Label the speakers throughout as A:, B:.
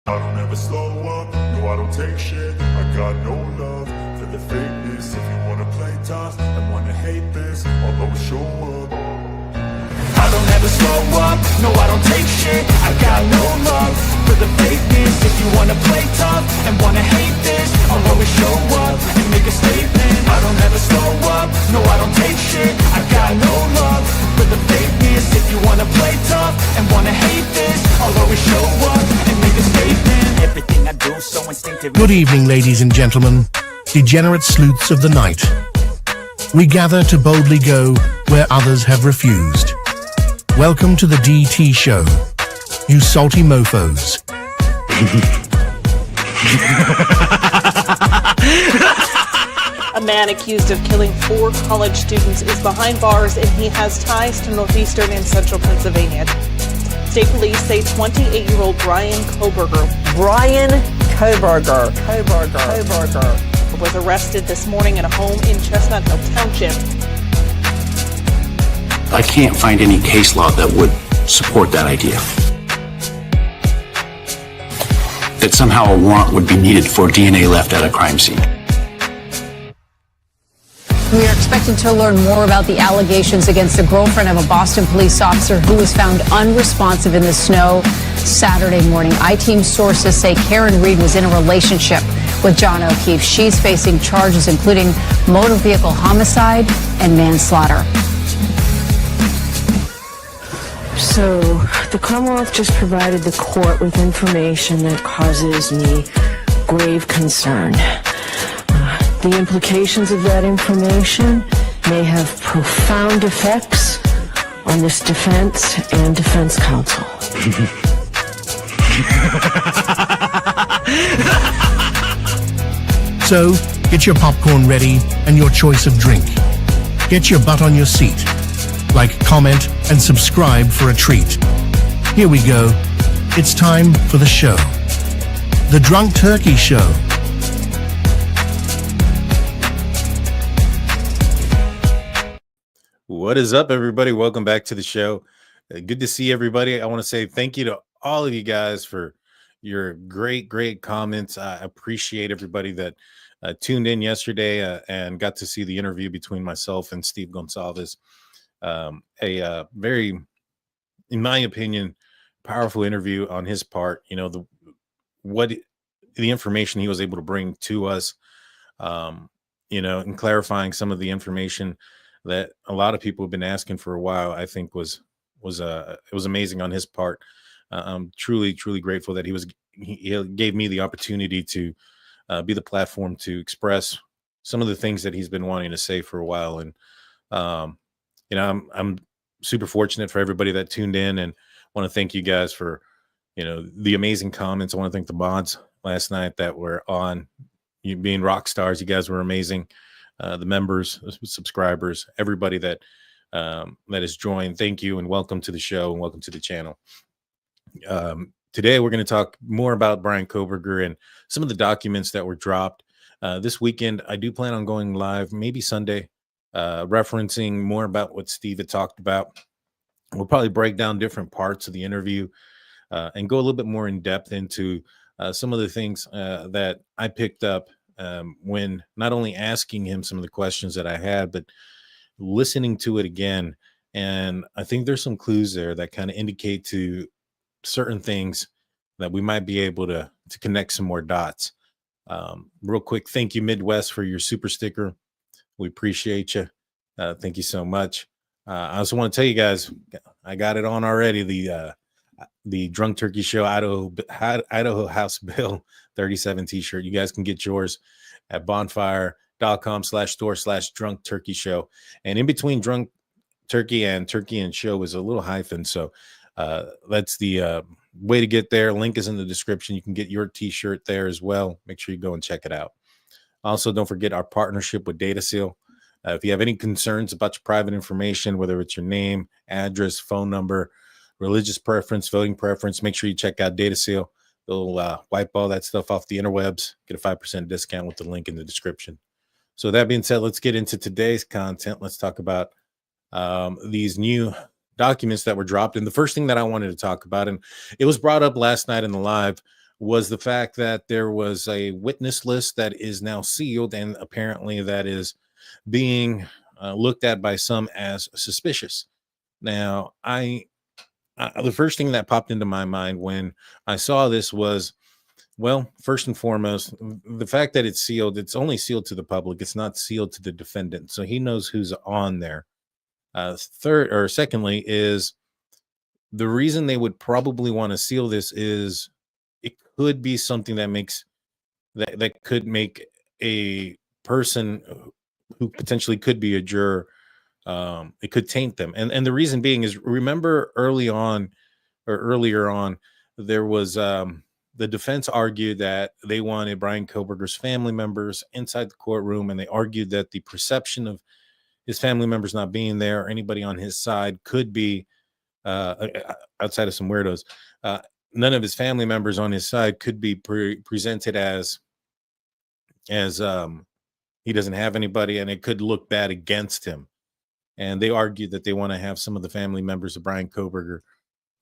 A: I don't ever slow up, no I don't take shit. I got no love for the fakeness. If you wanna play tough and wanna hate this, I'll always show up. I don't ever slow up, no I don't take shit. I got no love for the fakeness. If you wanna play tough and wanna hate this, I'll always show up and make a statement. I don't ever slow up, no I don't take shit. I got no love for the fakeness. If you wanna play tough and wanna hate this, I'll always show up and make a statement. Everything I do so instinctive.
B: Good evening, ladies and gentlemen, degenerate sleuths of the night. We gather to boldly go where others have refused. Welcome to the DT show, you salty mofos.
C: A man accused of killing 4 college students is behind bars, and he has ties to northeastern and central Pennsylvania. State police say 28-year-old Bryan Kohberger was arrested this morning at a home in Chestnut Hill Township.
D: I can't find any case law that would support that idea. That somehow a warrant would be needed for DNA left at a crime scene.
E: We are expecting to learn more about the allegations against the girlfriend of a Boston police officer who was found unresponsive in the snow Saturday morning. I-Team sources say Karen Reed was in a relationship with John O'Keefe. She's facing charges including motor vehicle homicide and manslaughter.
F: So, the Commonwealth just provided the court with information that causes me grave concern. The implications of that information may have profound effects on this defense and defense counsel.
B: So, get your popcorn ready and your choice of drink. Get your butt on your seat. Like, comment, and subscribe for a treat. Here we go. It's time for the show. The Drunk Turkey Show.
G: What is up, everybody? Welcome back to the show. Good to see everybody. I want to say thank you to all of you guys for your great comments. I appreciate everybody that tuned in yesterday and got to see the interview between myself and Steve Goncalves. A very, in my opinion, powerful interview on his part. You know, the information he was able to bring to us, you know, and clarifying some of the information that a lot of people have been asking for a while. I think it was amazing on his part. I'm truly grateful that he gave me the opportunity to be the platform to express some of the things that he's been wanting to say for a while. And you know, I'm super fortunate for everybody that tuned in, and want to thank you guys for, you know, the amazing comments. I want to thank the mods last night that were on, you being rock stars. You guys were amazing. The members, subscribers, everybody that has joined. Thank you and welcome to the show and welcome to the channel. Today we're going to talk more about Bryan Kohberger and some of the documents that were dropped this weekend. I do plan on going live, maybe Sunday, referencing more about what Steve had talked about. We'll probably break down different parts of the interview and go a little bit more in depth into some of the things that I picked up when not only asking him some of the questions that I had, but listening to it again. And I think there's some clues there that kind of indicate to certain things that we might be able to connect some more dots. Real quick, thank you, Midwest, for your super sticker. We appreciate you. Thank you so much. I also want to tell you guys, I got it on already. The Drunk Turkey Show Idaho House Bill 37 t-shirt. You guys can get yours at bonfire.com/store/Drunk Turkey Show. And in between Drunk Turkey and Show is a little hyphen. So that's the way to get there. Link is in the description. You can get your t-shirt there as well. Make sure you go and check it out. Also, don't forget our partnership with DataSeal. If you have any concerns about your private information, whether it's your name, address, phone number, religious preference, voting preference, make sure you check out DataSeal. They'll wipe all that stuff off the interwebs. Get a 5% discount with the link in the description. So that being said, let's get into today's content. Let's talk about these new documents that were dropped. And the first thing that I wanted to talk about, and it was brought up last night in the live, was the fact that there was a witness list that is now sealed, and apparently that is being looked at by some as suspicious. Now, the first thing that popped into my mind when I saw this was, well, first and foremost, the fact that it's sealed, it's only sealed to the public. It's not sealed to the defendant. So he knows who's on there. Secondly, is the reason they would probably want to seal this is it could be something that could make a person who potentially could be a juror, it could taint them. And the reason being is, remember earlier on, there was the defense argued that they wanted Bryan Kohberger's family members inside the courtroom, and they argued that the perception of his family members not being there or anybody on his side could be outside of some weirdos. None of his family members on his side could be presented as he doesn't have anybody, and it could look bad against him. And they argued that they want to have some of the family members of Bryan Kohberger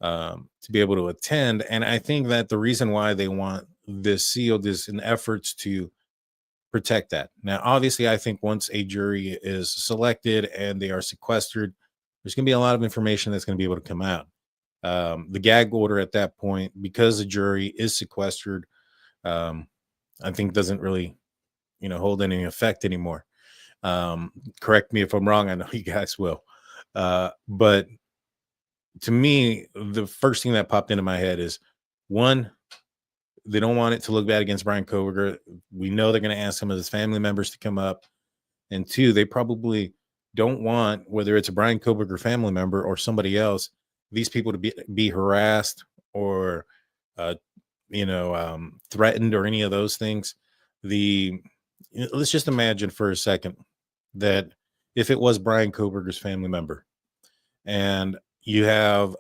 G: to be able to attend. And I think that the reason why they want this sealed is in efforts to protect that. Now, obviously, I think once a jury is selected and they are sequestered, there's going to be a lot of information that's going to be able to come out. The gag order at that point, because the jury is sequestered, I think doesn't really, hold any effect anymore. Correct me if I'm wrong. I know you guys will. But to me, the first thing that popped into my head is, one, they don't want it to look bad against Bryan Kohberger. We know they're going to ask some of his family members to come up. And two, they probably don't want, whether it's a Bryan Kohberger family member or somebody else, these people to be harassed or, threatened or any of those things. Let's just imagine for a second that if it was Bryan Kohberger's family member, and you have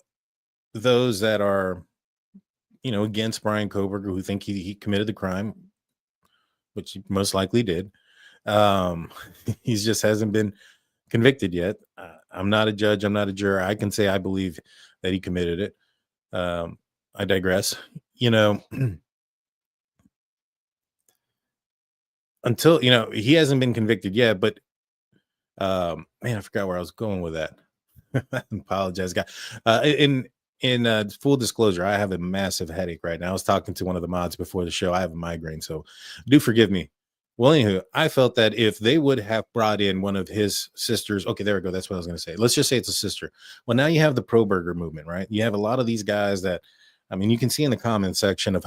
G: those that are, against Bryan Kohberger, who think he committed the crime, which he most likely did. He just hasn't been convicted yet. I'm not a judge. I'm not a juror. I can say I believe that he committed it. I digress. Until, he hasn't been convicted yet, but man, I forgot where I was going with that. I apologize, guys. In full disclosure, I have a massive headache right now. I was talking to one of the mods before the show. I have a migraine, so do forgive me. Well, anywho, I felt that if they would have brought in one of his sisters, okay, there we go. That's what I was going to say. Let's just say it's a sister. Well, now you have the pro-burger movement, right? You have a lot of these guys that, you can see in the comment section of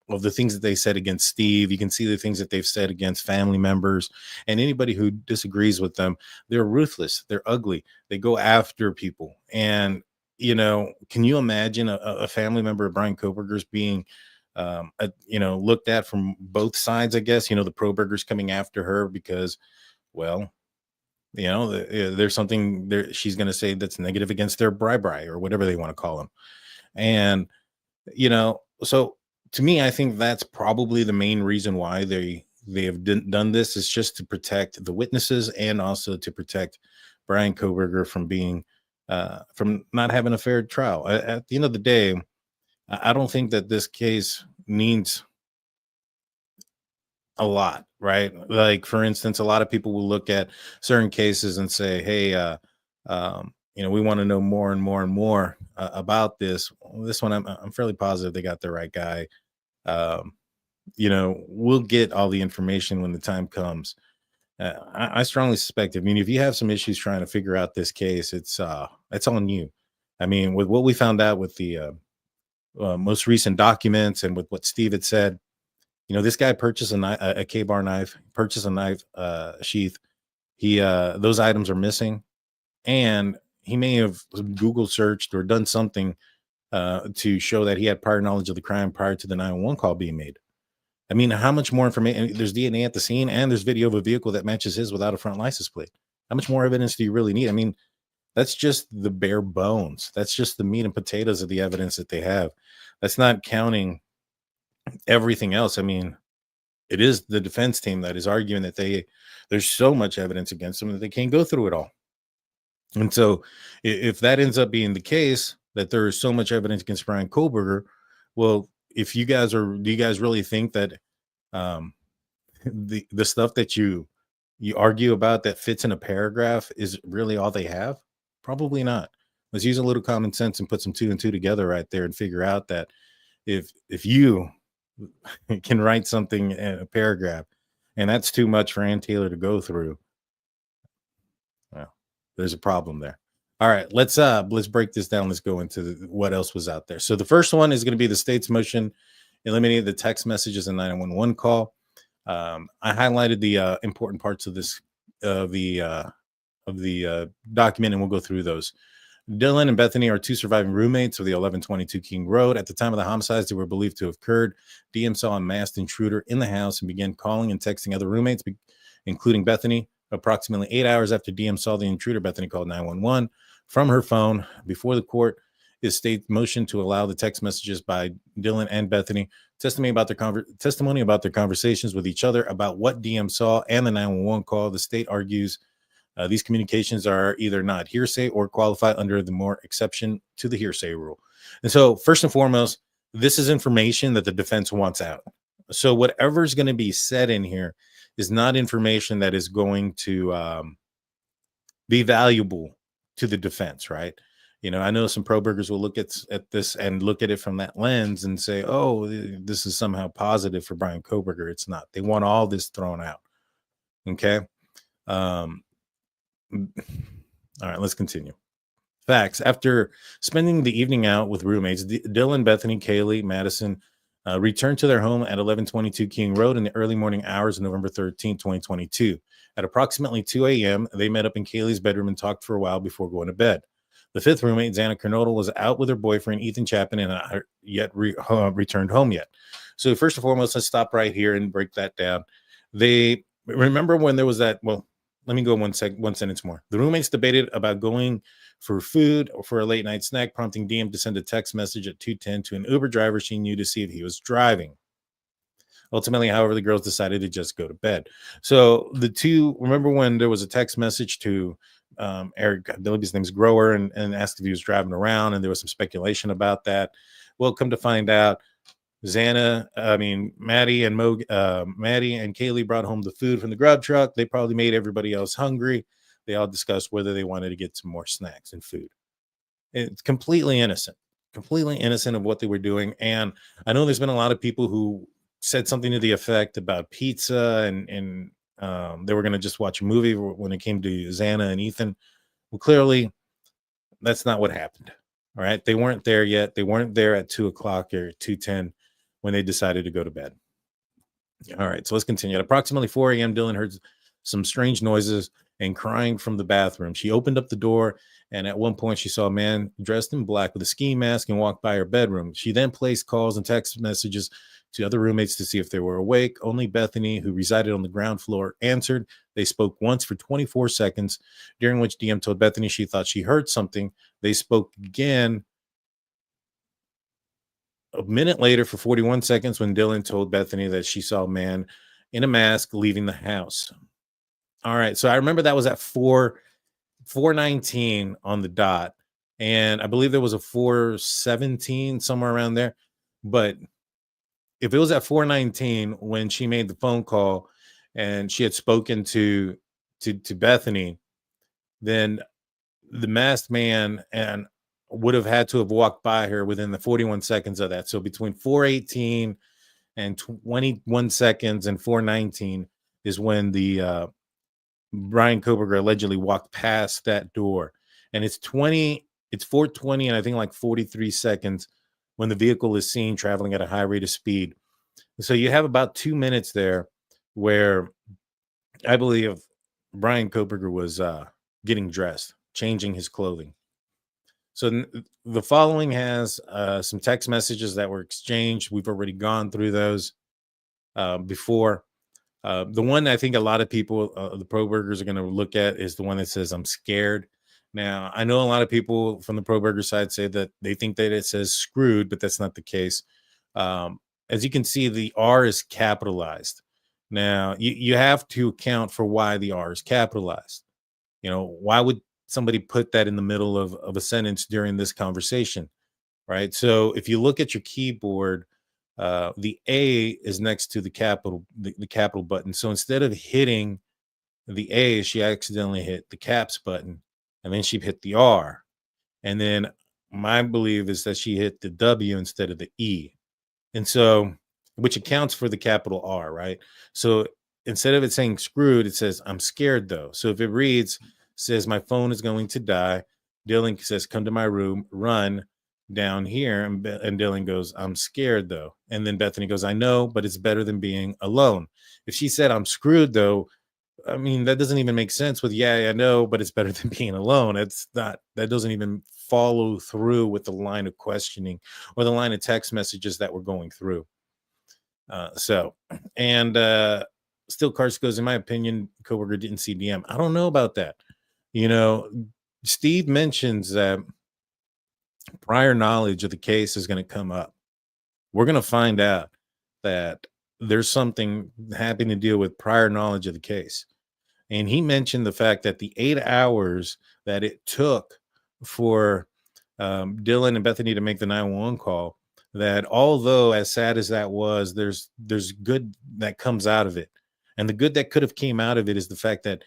G: the things that they said against Steve. You can see the things that they've said against family members, and anybody who disagrees with them. They're ruthless. They're ugly. They go after people. And, can you imagine a family member of Bryan Kohberger's being, looked at from both sides, I guess, the pro-burgers coming after her because, well, there's something there she's going to say that's negative against their bribery or whatever they want to call them. And, so to me, I think that's probably the main reason why they have done this, is just to protect the witnesses and also to protect Bryan Kohberger from being, from not having a fair trial. At the end of the day, I don't think that this case needs a lot, right? Like, for instance, a lot of people will look at certain cases and say, hey, we want to know more and more and more about this. This one, I'm fairly positive they got the right guy. We'll get all the information when the time comes. I strongly suspect, if you have some issues trying to figure out this case, it's on you. With what we found out with the most recent documents and with what Steve had said, this guy purchased a K-bar knife, purchased a knife sheath. Those items are missing, and he may have Google searched or done something to show that he had prior knowledge of the crime prior to the 911 call being made. How much more information? There's DNA at the scene, and there's video of a vehicle that matches his without a front license plate. How much more evidence do you really need? That's just the bare bones. That's just the meat and potatoes of the evidence that they have. That's not counting everything else. It is the defense team that is arguing that there's so much evidence against them that they can't go through it all. And so if that ends up being the case, that there is so much evidence against Bryan Kohberger, well, if you guys are, do you guys really think that the stuff that you argue about that fits in a paragraph is really all they have? Probably not. Let's use a little common sense and put some 2 and 2 together right there and figure out that if you can write something in a paragraph and that's too much for Ann Taylor to go through, well, there's a problem there. All right, let's break this down. Let's go into what else was out there. So the first one is going to be the state's motion eliminating the text messages and 911 call. I highlighted the important parts of this document, and we'll go through those. Dylan and Bethany are two surviving roommates of the 1122 King Road. At the time of the homicides, they were believed to have occurred. DM saw a masked intruder in the house and began calling and texting other roommates, including Bethany. Approximately 8 hours after DM saw the intruder, Bethany called 911 from her phone. Before the court is state motion to allow the text messages by Dylan and Bethany, testimony about their conversations with each other about what DM saw and the 911 call. The state argues these communications are either not hearsay or qualify under the more exception to the hearsay rule. And so, first and foremost, this is information that the defense wants out. So whatever's going to be said in here is not information that is going to be valuable to the defense, right? You know, I know some pro-burgers will look at this and look at it from that lens and say, oh, this is somehow positive for Bryan Kohberger. It's not. They want all this thrown out. Okay. All right, let's continue. Facts. After spending the evening out with roommates, Dylan, Bethany, Kaylee, Madison returned to their home at 1122 King Road in the early morning hours of November 13, 2022. At approximately 2 a.m., they met up in Kaylee's bedroom and talked for a while before going to bed. The fifth roommate, Xana Kernodle, was out with her boyfriend, Ethan Chapin, and not yet returned home yet. So first and foremost, let's stop right here and break that down. They remember when there was that, well, let me go one sentence more. The roommates debated about going for food or for a late night snack, prompting DM to send a text message at 2:10 to an Uber driver she knew to see if he was driving. Ultimately, however, the girls decided to just go to bed. So the two, remember when there was a text message to Eric, I believe his name's Grower, and asked if he was driving around, and there was some speculation about that. Well, come to find out, Maddie and Kaylee brought home the food from the grub truck. They probably made everybody else hungry. They all discussed whether they wanted to get some more snacks and food. It's completely innocent of what they were doing. And I know there's been a lot of people who said something to the effect about pizza and they were going to just watch a movie when it came to Xana and Ethan. Well, clearly that's not what happened. All right. They weren't there yet. They weren't there at 2 o'clock or 2:10 when they decided to go to bed. All right. So let's continue. At approximately 4 a.m., Dylan heard some strange noises and crying from the bathroom. She opened up the door, and at one point she saw a man dressed in black with a ski mask and walked by her bedroom. She then placed calls and text messages to other roommates to see if they were awake. Only Bethany, who resided on the ground floor, answered. They spoke once for 24 seconds, during which DM told Bethany she thought she heard something. They spoke again a minute later for 41 seconds when Dylan told Bethany that she saw a man in a mask leaving the house. All right. So I remember that was at 4:19 on the dot. And I believe there was a 4:17 somewhere around there. But if it was at 4:19 when she made the phone call and she had spoken to Bethany, then the masked man and would have had to have walked by her within the 41 seconds of that. So between 4:18 and 21 seconds and 4:19 is when the Bryan Kohberger allegedly walked past that door. And it's 4:20 and I think like 43 seconds when the vehicle is seen traveling at a high rate of speed. So you have about 2 minutes there where I believe Bryan Kohberger was getting dressed, changing his clothing. So the following has some text messages that were exchanged. We've already gone through those before. The one I think a lot of people, the pro-burgers, are going to look at is the one that says, "I'm scared." Now, I know a lot of people from the pro-burger side say that they think that it says "screwed," but that's not the case. As you can see, the R is capitalized. Now, you have to account for why the R is capitalized. You know, why would somebody put that in the middle of a sentence during this conversation, right? So if you look at your keyboard, the A is next to the capital button. So instead of hitting the A, she accidentally hit the caps button, and then she hit the R. And then my belief is that she hit the W instead of the E. And so, which accounts for the capital R, right? So instead of it saying screwed, it says, I'm scared though. So if it reads, says, my phone is going to die. Dylan says, come to my room, run down here. And Dylan goes, I'm scared though. And then Bethany goes, I know, but it's better than being alone. If she said, I'm screwed though, I mean, that doesn't even make sense with, yeah, I know, but it's better than being alone. It's not, that doesn't even follow through with the line of questioning or the line of text messages that we're going through. Still Karst goes, in my opinion, Kohberger didn't see DM. I don't know about that. You know, Steve mentions that prior knowledge of the case is going to come up. We're going to find out that there's something having to deal with prior knowledge of the case. And he mentioned the fact that the 8 hours that it took for Dylan and Bethany to make the 911 call, that although as sad as that was, there's good that comes out of it. And the good that could have came out of it is the fact that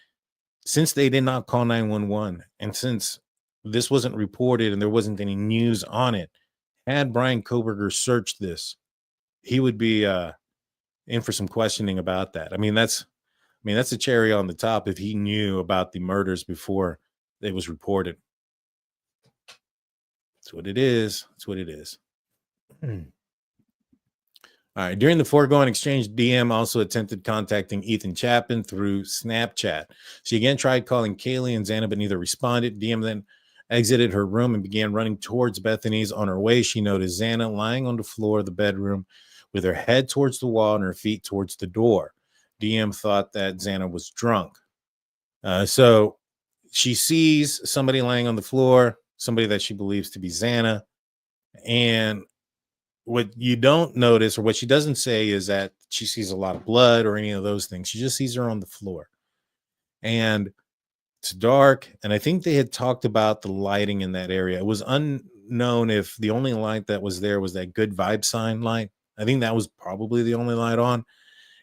G: since they did not call 911, and since this wasn't reported and there wasn't any news on it, had Bryan Kohberger searched this, he would be in for some questioning about that. I mean, that's a cherry on the top if he knew about the murders before it was reported. That's what it is. That's what it is. All right. During the foregoing exchange, DM also attempted contacting Ethan Chapin through Snapchat. She again tried calling Kaylee and Xana, but neither responded. DM then exited her room and began running towards Bethany's. On her way, she noticed Xana lying on the floor of the bedroom with her head towards the wall and her feet towards the door. DM thought that Xana was drunk. So she sees somebody lying on the floor, somebody that she believes to be Xana. And what you don't notice, or what she doesn't say, is that she sees a lot of blood or any of those things. She just sees her on the floor. And it's dark. And I think they had talked about the lighting in that area. It was unknown if the only light that was there was that good vibe sign light. I think that was probably the only light on.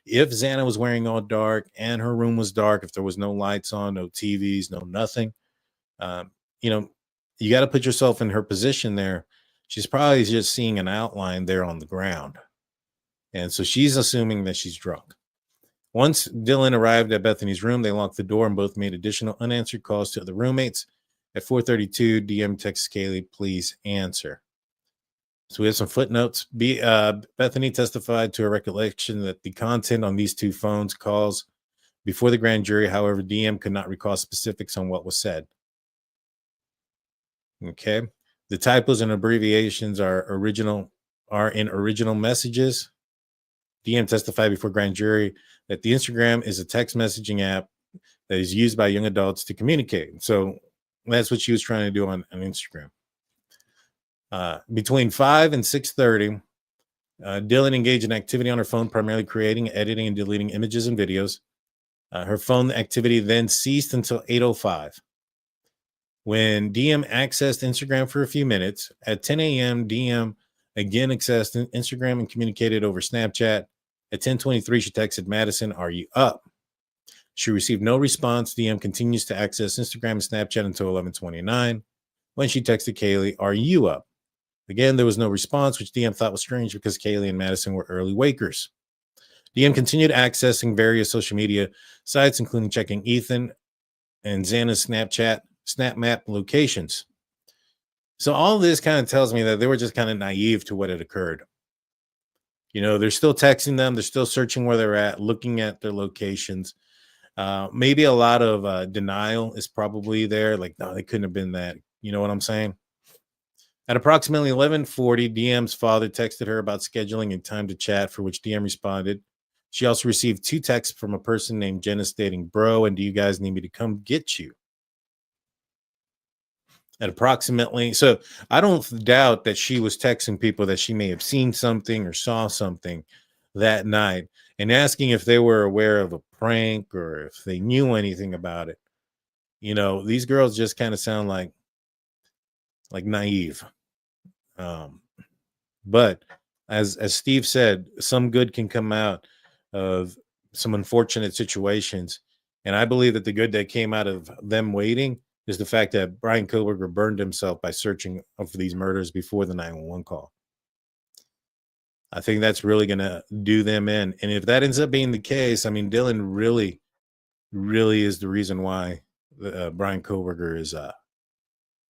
G: If Xana was wearing all dark and her room was dark, if there was no lights on, no TVs, no nothing, you got to put yourself in her position there. She's probably just seeing an outline there on the ground. And so she's assuming that she's drunk. Once Dylan arrived at Bethany's room, they locked the door and both made additional unanswered calls to the roommates. At 4:32, DM texts Kaylee, please answer. So we have some footnotes. Bethany testified to her recollection that the content on these two phones calls before the grand jury. However, DM could not recall specifics on what was said. Okay. The typos and abbreviations are in original messages. DM testified before grand jury that the Instagram is a text messaging app that is used by young adults to communicate. So that's what she was trying to do on Instagram. Between 5 and 6:30, Dylan engaged in activity on her phone, primarily creating, editing, and deleting images and videos. Her phone activity then ceased until 8:05. When DM accessed Instagram for a few minutes, at 10 a.m., DM again accessed Instagram and communicated over Snapchat. At 10:23, she texted Madison, "Are you up?" She received no response. DM continues to access Instagram and Snapchat until 11:29, when she texted Kaylee, "Are you up?" Again, there was no response, which DM thought was strange because Kaylee and Madison were early wakers. DM continued accessing various social media sites, including checking Ethan and Xana's Snapchat, Snap Map locations. So all this kind of tells me that they were just kind of naive to what had occurred. They're still texting them. They're still searching where they're at, looking at their locations. Maybe a lot of denial is probably there. Like, no, they couldn't have been that. You know what I'm saying? At approximately 11:40, DM's father texted her about scheduling a time to chat, for which DM responded. She also received 2 texts from a person named Jenna stating, "Bro, and do you guys need me to come get you?" At approximately, so I don't doubt that she was texting people that she may have seen something or saw something that night and asking if they were aware of a prank or if they knew anything about it. These girls just kind of sound like naive. But as Steve said, some good can come out of some unfortunate situations. And I believe that the good that came out of them waiting is the fact that Bryan Kohberger burned himself by searching for these murders before the 911 call. I think that's really going to do them in. And if that ends up being the case, I mean, Dylan really, really is the reason why Bryan Kohberger is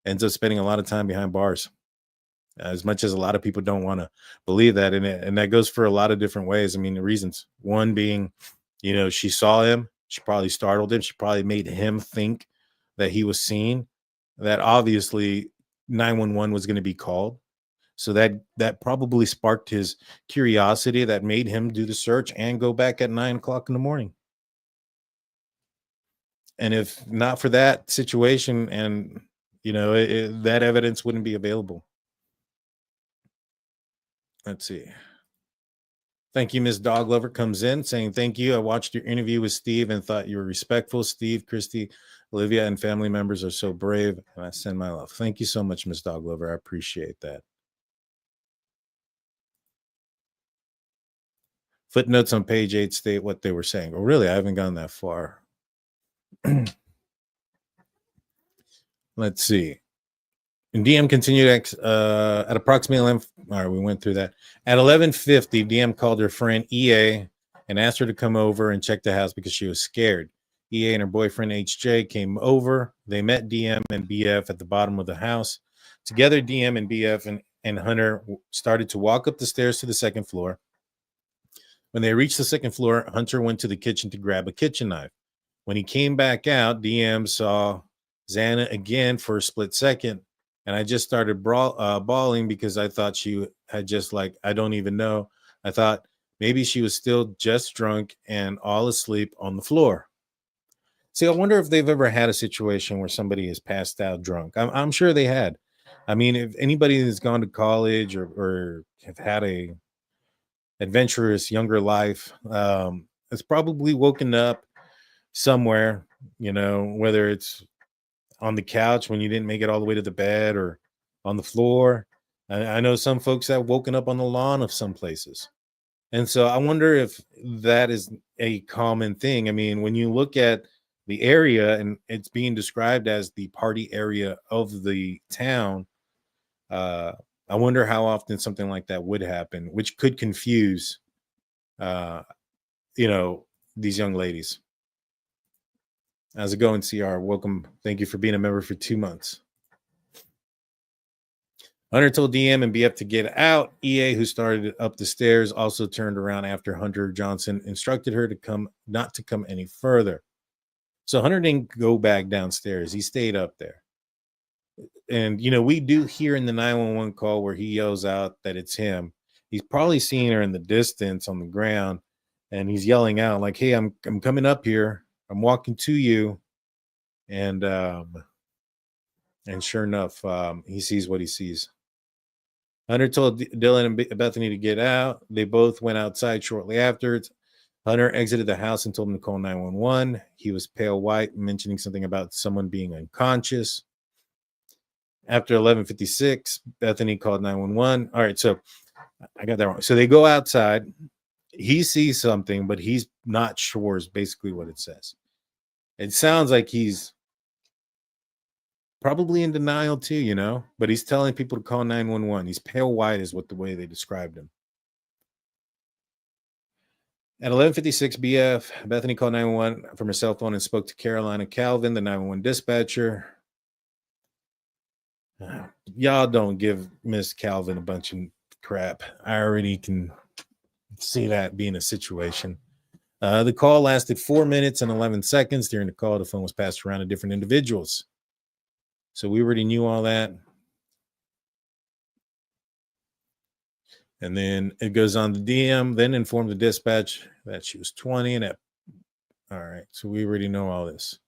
G: ends up spending a lot of time behind bars. As much as a lot of people don't want to believe that, and that goes for a lot of different ways. I mean, the reasons, one being, you know, she saw him, she probably startled him, she probably made him think that he was seen, that obviously 911 was going to be called. So that probably sparked his curiosity, that made him do the search and go back at 9 o'clock in the morning. And if not for that situation, and you know, that evidence wouldn't be available. Let's see. Thank you, Miss Dog Lover comes in saying, thank you. I watched your interview with Steve and thought you were respectful. Steve, Christy, Olivia, and family members are so brave. And I send my love. Thank you so much, Miss Dog Lover. I appreciate that. Footnotes on page 8 state what they were saying. Oh, really? I haven't gone that far. Let's see. And DM continued at approximately 11. All right, we went through that. At 11:50, DM called her friend EA and asked her to come over and check the house because she was scared. EA and her boyfriend HJ came over. They met DM and BF at the bottom of the house. Together, DM and BF and Hunter started to walk up the stairs to the second floor. When they reached the second floor, Hunter went to the kitchen to grab a kitchen knife. When he came back out, DM saw Xana again for a split second. And I just started bawling because I thought she had just like, I don't even know. I thought maybe she was still just drunk and all asleep on the floor. See, I wonder if they've ever had a situation where somebody has passed out drunk. I'm sure they had. I mean, if anybody has gone to college or have had a adventurous younger life, has probably woken up somewhere, you know, whether it's on the couch when you didn't make it all the way to the bed or on the floor. I know some folks have woken up on the lawn of some places. And so I wonder if that is a common thing. I mean, when you look at the area and it's being described as the party area of the town, I wonder how often something like that would happen, which could confuse, you know, these young ladies. How's it going, CR? Welcome. Thank you for being a member for 2 months. Hunter told DM and BF to get out. EA, who started up the stairs, also turned around after Hunter Johnson instructed her to not to come any further. So Hunter didn't go back downstairs. He stayed up there. And, you know, we do hear in the 911 call where he yells out that it's him. He's probably seeing her in the distance on the ground, and he's yelling out like, hey, I'm coming up here. I'm walking to you. And sure enough, he sees what he sees. Hunter told Dylan and Bethany to get out. They both went outside shortly after. Hunter exited the house and told him to call 911. He was pale white, mentioning something about someone being unconscious. After 11:56, Bethany called 911. All right, so I got that wrong. So they go outside. He sees something, but he's not sure is basically what it says. It sounds like he's probably in denial too, you know, but he's telling people to call 911. He's pale white is what the way they described him. At 11:56 BF, Bethany called 911 from her cell phone and spoke to Carolina Calvin, the 911 dispatcher. Y'all don't give Miss Calvin a bunch of crap. I already can see that being a situation. The call lasted 4 minutes and 11 seconds. During the call, the phone was passed around to different individuals. So we already knew all that. And then it goes on the DM, then informed the dispatch that she was 20. And all right, so we already know all this.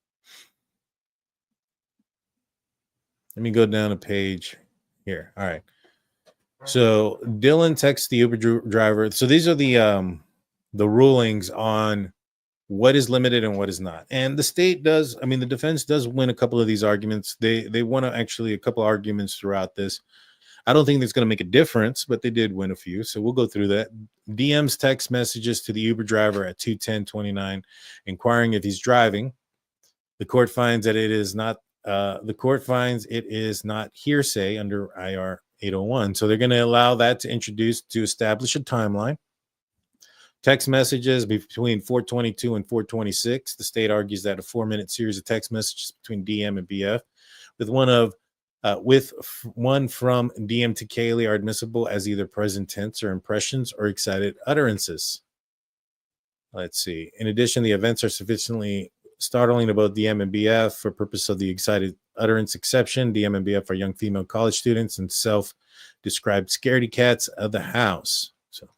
G: Let me go down a page here. All right. So Dylan texts the Uber driver. So these are the rulings on what is limited and what is not. And the state does, I mean, the defense does win a couple of these arguments. They won actually a couple arguments throughout this. I don't think that's going to make a difference, but they did win a few. So we'll go through that. DM's text messages to the Uber driver at 2:10:29, inquiring if he's driving. The court finds that it is not. The court finds it is not hearsay under IR 801. So they're going to allow that to establish a timeline. Text messages between 4:22 and 4:26. The state argues that a 4-minute series of text messages between DM and BF, with one from DM to Kaylee, are admissible as either present tense or impressions or excited utterances. Let's see. In addition, the events are sufficiently startling to both DM and BF for purpose of the excited utterance exception. DM and BF are young female college students and self-described scaredy cats of the house. So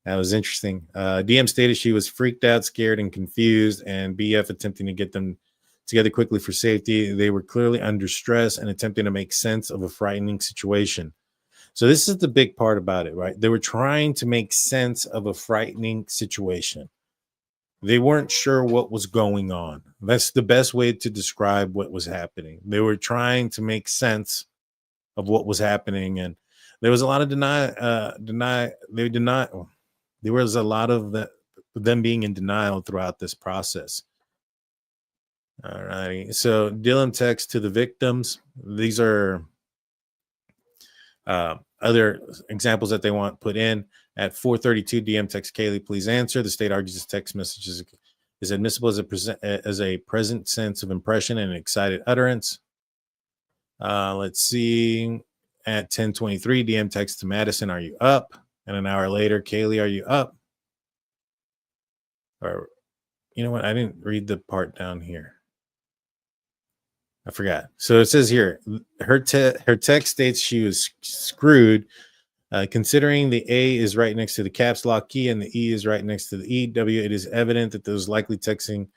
G: that was interesting. DM stated she was freaked out, scared, and confused, and BF attempting to get them together quickly for safety. They were clearly under stress and attempting to make sense of a frightening situation. So this is the big part about it, right? They were trying to make sense of a frightening situation. They weren't sure what was going on. That's the best way to describe what was happening. They were trying to make sense of what was happening, and there was a lot of there was a lot of them being in denial throughout this process. All righty. So Dylan texts to the victims. These are other examples that they want put in. At 4:32, DM texts Kaylee, please answer. The state argues this text message is admissible as a present sense of impression and excited utterance. Let's see. At 10:23, DM texts to Madison, are you up? And an hour later, Kaylee, are you up? Or, you know what? I didn't read the part down here. I forgot. So it says here, her text states she was screwed. Considering the A is right next to the caps lock key and the E is right next to the EW, it is evident that those likely texting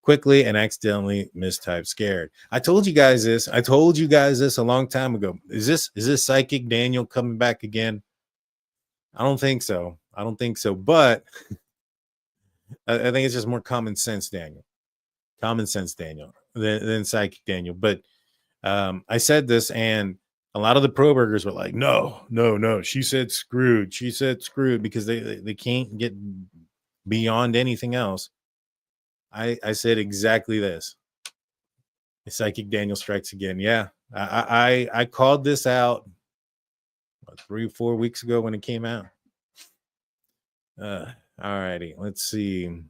G: quickly and accidentally mistyped scared. I told you guys this. A long time ago. Is this psychic Daniel coming back again? I don't think so. But I think it's just more common sense Daniel than psychic Daniel. But I said this, and a lot of the pro-burgers were like, no, she said screwed, because they can't get beyond anything else. I said exactly this. Psychic Daniel strikes again. Yeah, I called this out 3 or 4 weeks ago when it came out. All righty, let's see.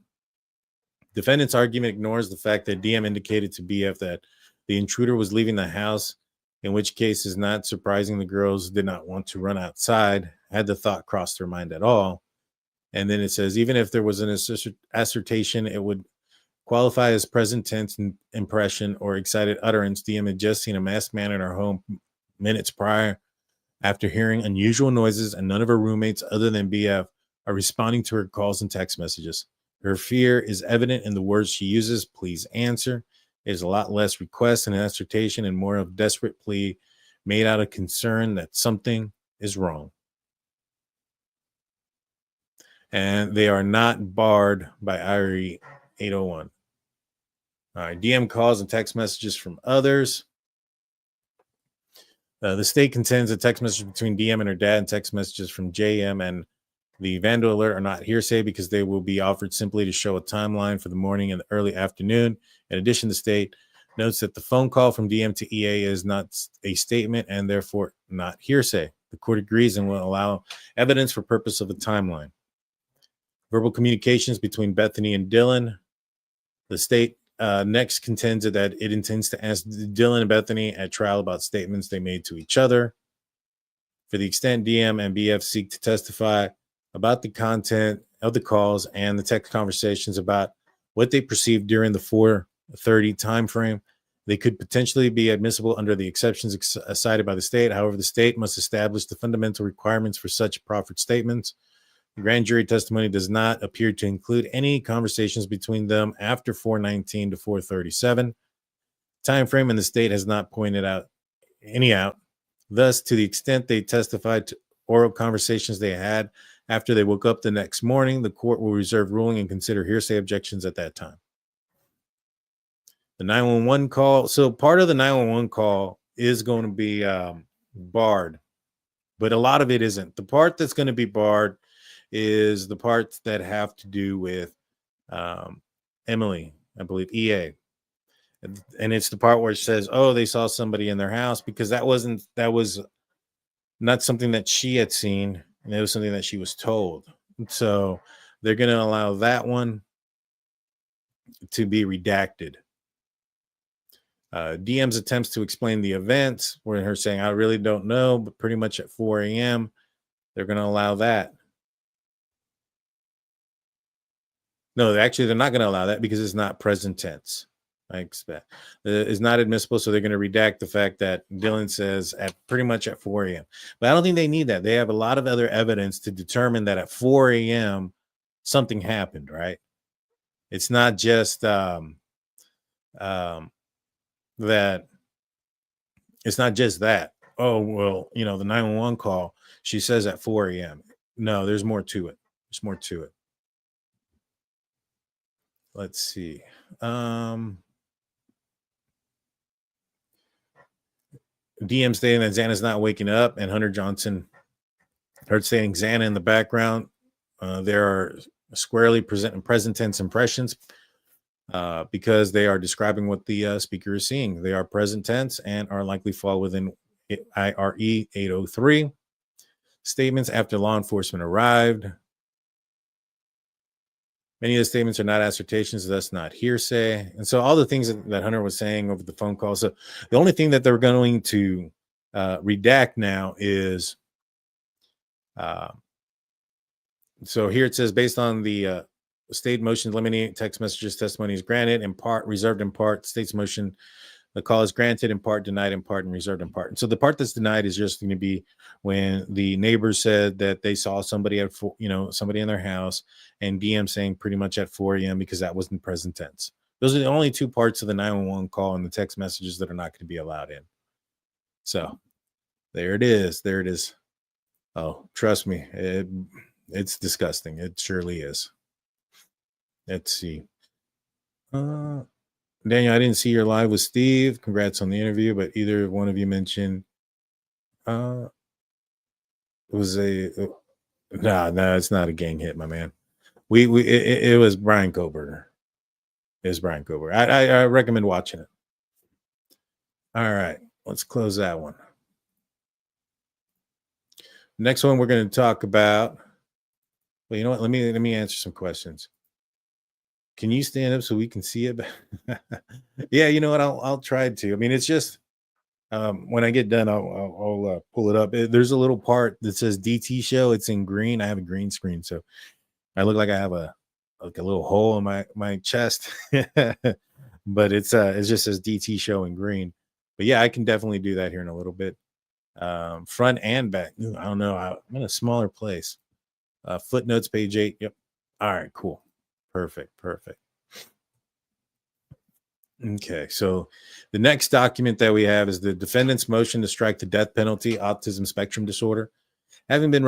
G: Defendant's argument ignores the fact that DM indicated to BF that the intruder was leaving the house, in which case is not surprising the girls did not want to run outside, had the thought crossed their mind at all. And then it says, even if there was an assertion, it would qualify as present tense impression or excited utterance. DM had just seen a masked man in her home minutes prior after hearing unusual noises, and none of her roommates other than BF are responding to her calls and text messages. Her fear is evident in the words she uses. Please answer. There's a lot less request and assertion and more of desperate plea made out of concern that something is wrong. And they are not barred by IRE 801. All right, DM calls and text messages from others. The state contends that text messages between DM and her dad and text messages from JM and the Vandal alert are not hearsay because they will be offered simply to show a timeline for the morning and the early afternoon. In addition, the state notes that the phone call from DM to EA is not a statement and therefore not hearsay. The court agrees and will allow evidence for purpose of a timeline. Verbal communications between Bethany and Dylan. The state next contends that it intends to ask Dylan and Bethany at trial about statements they made to each other. For the extent DM and BF seek to testify about the content of the calls and the text conversations about what they perceived during the 4:30 time frame, they could potentially be admissible under the exceptions cited by the state. However, the state must establish the fundamental requirements for such proffered statements. The grand jury testimony does not appear to include any conversations between them after 4:19 to 4:37 time frame, and the state has not pointed out any out. Thus, to the extent they testified to oral conversations they had after they woke up the next morning, the court will reserve ruling and consider hearsay objections at that time. The 911 call. So part of the 911 call is going to be barred, but a lot of it isn't. The part that's going to be barred is the parts that have to do with Emily, I believe, EA. And it's the part where it says, oh, they saw somebody in their house, because that was not something that she had seen, and it was something that she was told. So they're going to allow that one to be redacted. DM's attempts to explain the events, where her saying, I really don't know, but pretty much at 4 a.m., they're going to allow that. No, actually, they're not going to allow that because it's not present tense. I expect it's not admissible, so they're going to redact the fact that Dylan says at pretty much at 4 a.m. But I don't think they need that. They have a lot of other evidence to determine that at 4 a.m. something happened, right? It's not just that. It's not just that. Oh, well, the 911 call, she says at 4 a.m. No, there's more to it. There's more to it. Let's see. DM stating that Xana's not waking up, and Hunter Johnson heard saying Xana in the background. There are squarely present tense impressions because they are describing what the speaker is seeing. They are present tense and are likely fall within IRE 803. Statements after law enforcement arrived. Many of the statements are not assertions, thus not hearsay. And so all the things that Hunter was saying over the phone call. So the only thing that they're going to redact now is, so here it says, based on the state motion, eliminate text messages, testimony is granted in part, reserved in part, state's motion, the call is granted in part, denied in part, and reserved in part. And so the part that's denied is just going to be when the neighbors said that they saw somebody at somebody in their house, and DM saying pretty much at 4 a.m. because that wasn't present tense. Those are the only two parts of the 911 call and the text messages that are not going to be allowed in. So there it is. There it is. Oh, trust me, it's disgusting. It surely is. Let's see. Daniel, I didn't see your live with Steve. Congrats on the interview, but either one of you mentioned it was no, it's not a gang hit, my man. It was Bryan Kohberger. It was Bryan Kohberger. I recommend watching it. All right, let's close that one. Next one we're going to talk about. Well, you know what? Let me answer some questions. Can you stand up so we can see it? Yeah, you know what? I'll try to. I mean, it's just when I get done, I'll pull it up. There's a little part that says DT show. It's in green. I have a green screen, so I look like I have a little hole in my chest. But it just says DT show in green. But yeah, I can definitely do that here in a little bit. Front and back. Ooh, I don't know. I'm in a smaller place. Footnotes, page 8. Yep. All right, cool. Perfect. Okay, so the next document that we have is the defendant's motion to strike the death penalty, autism spectrum disorder. Having been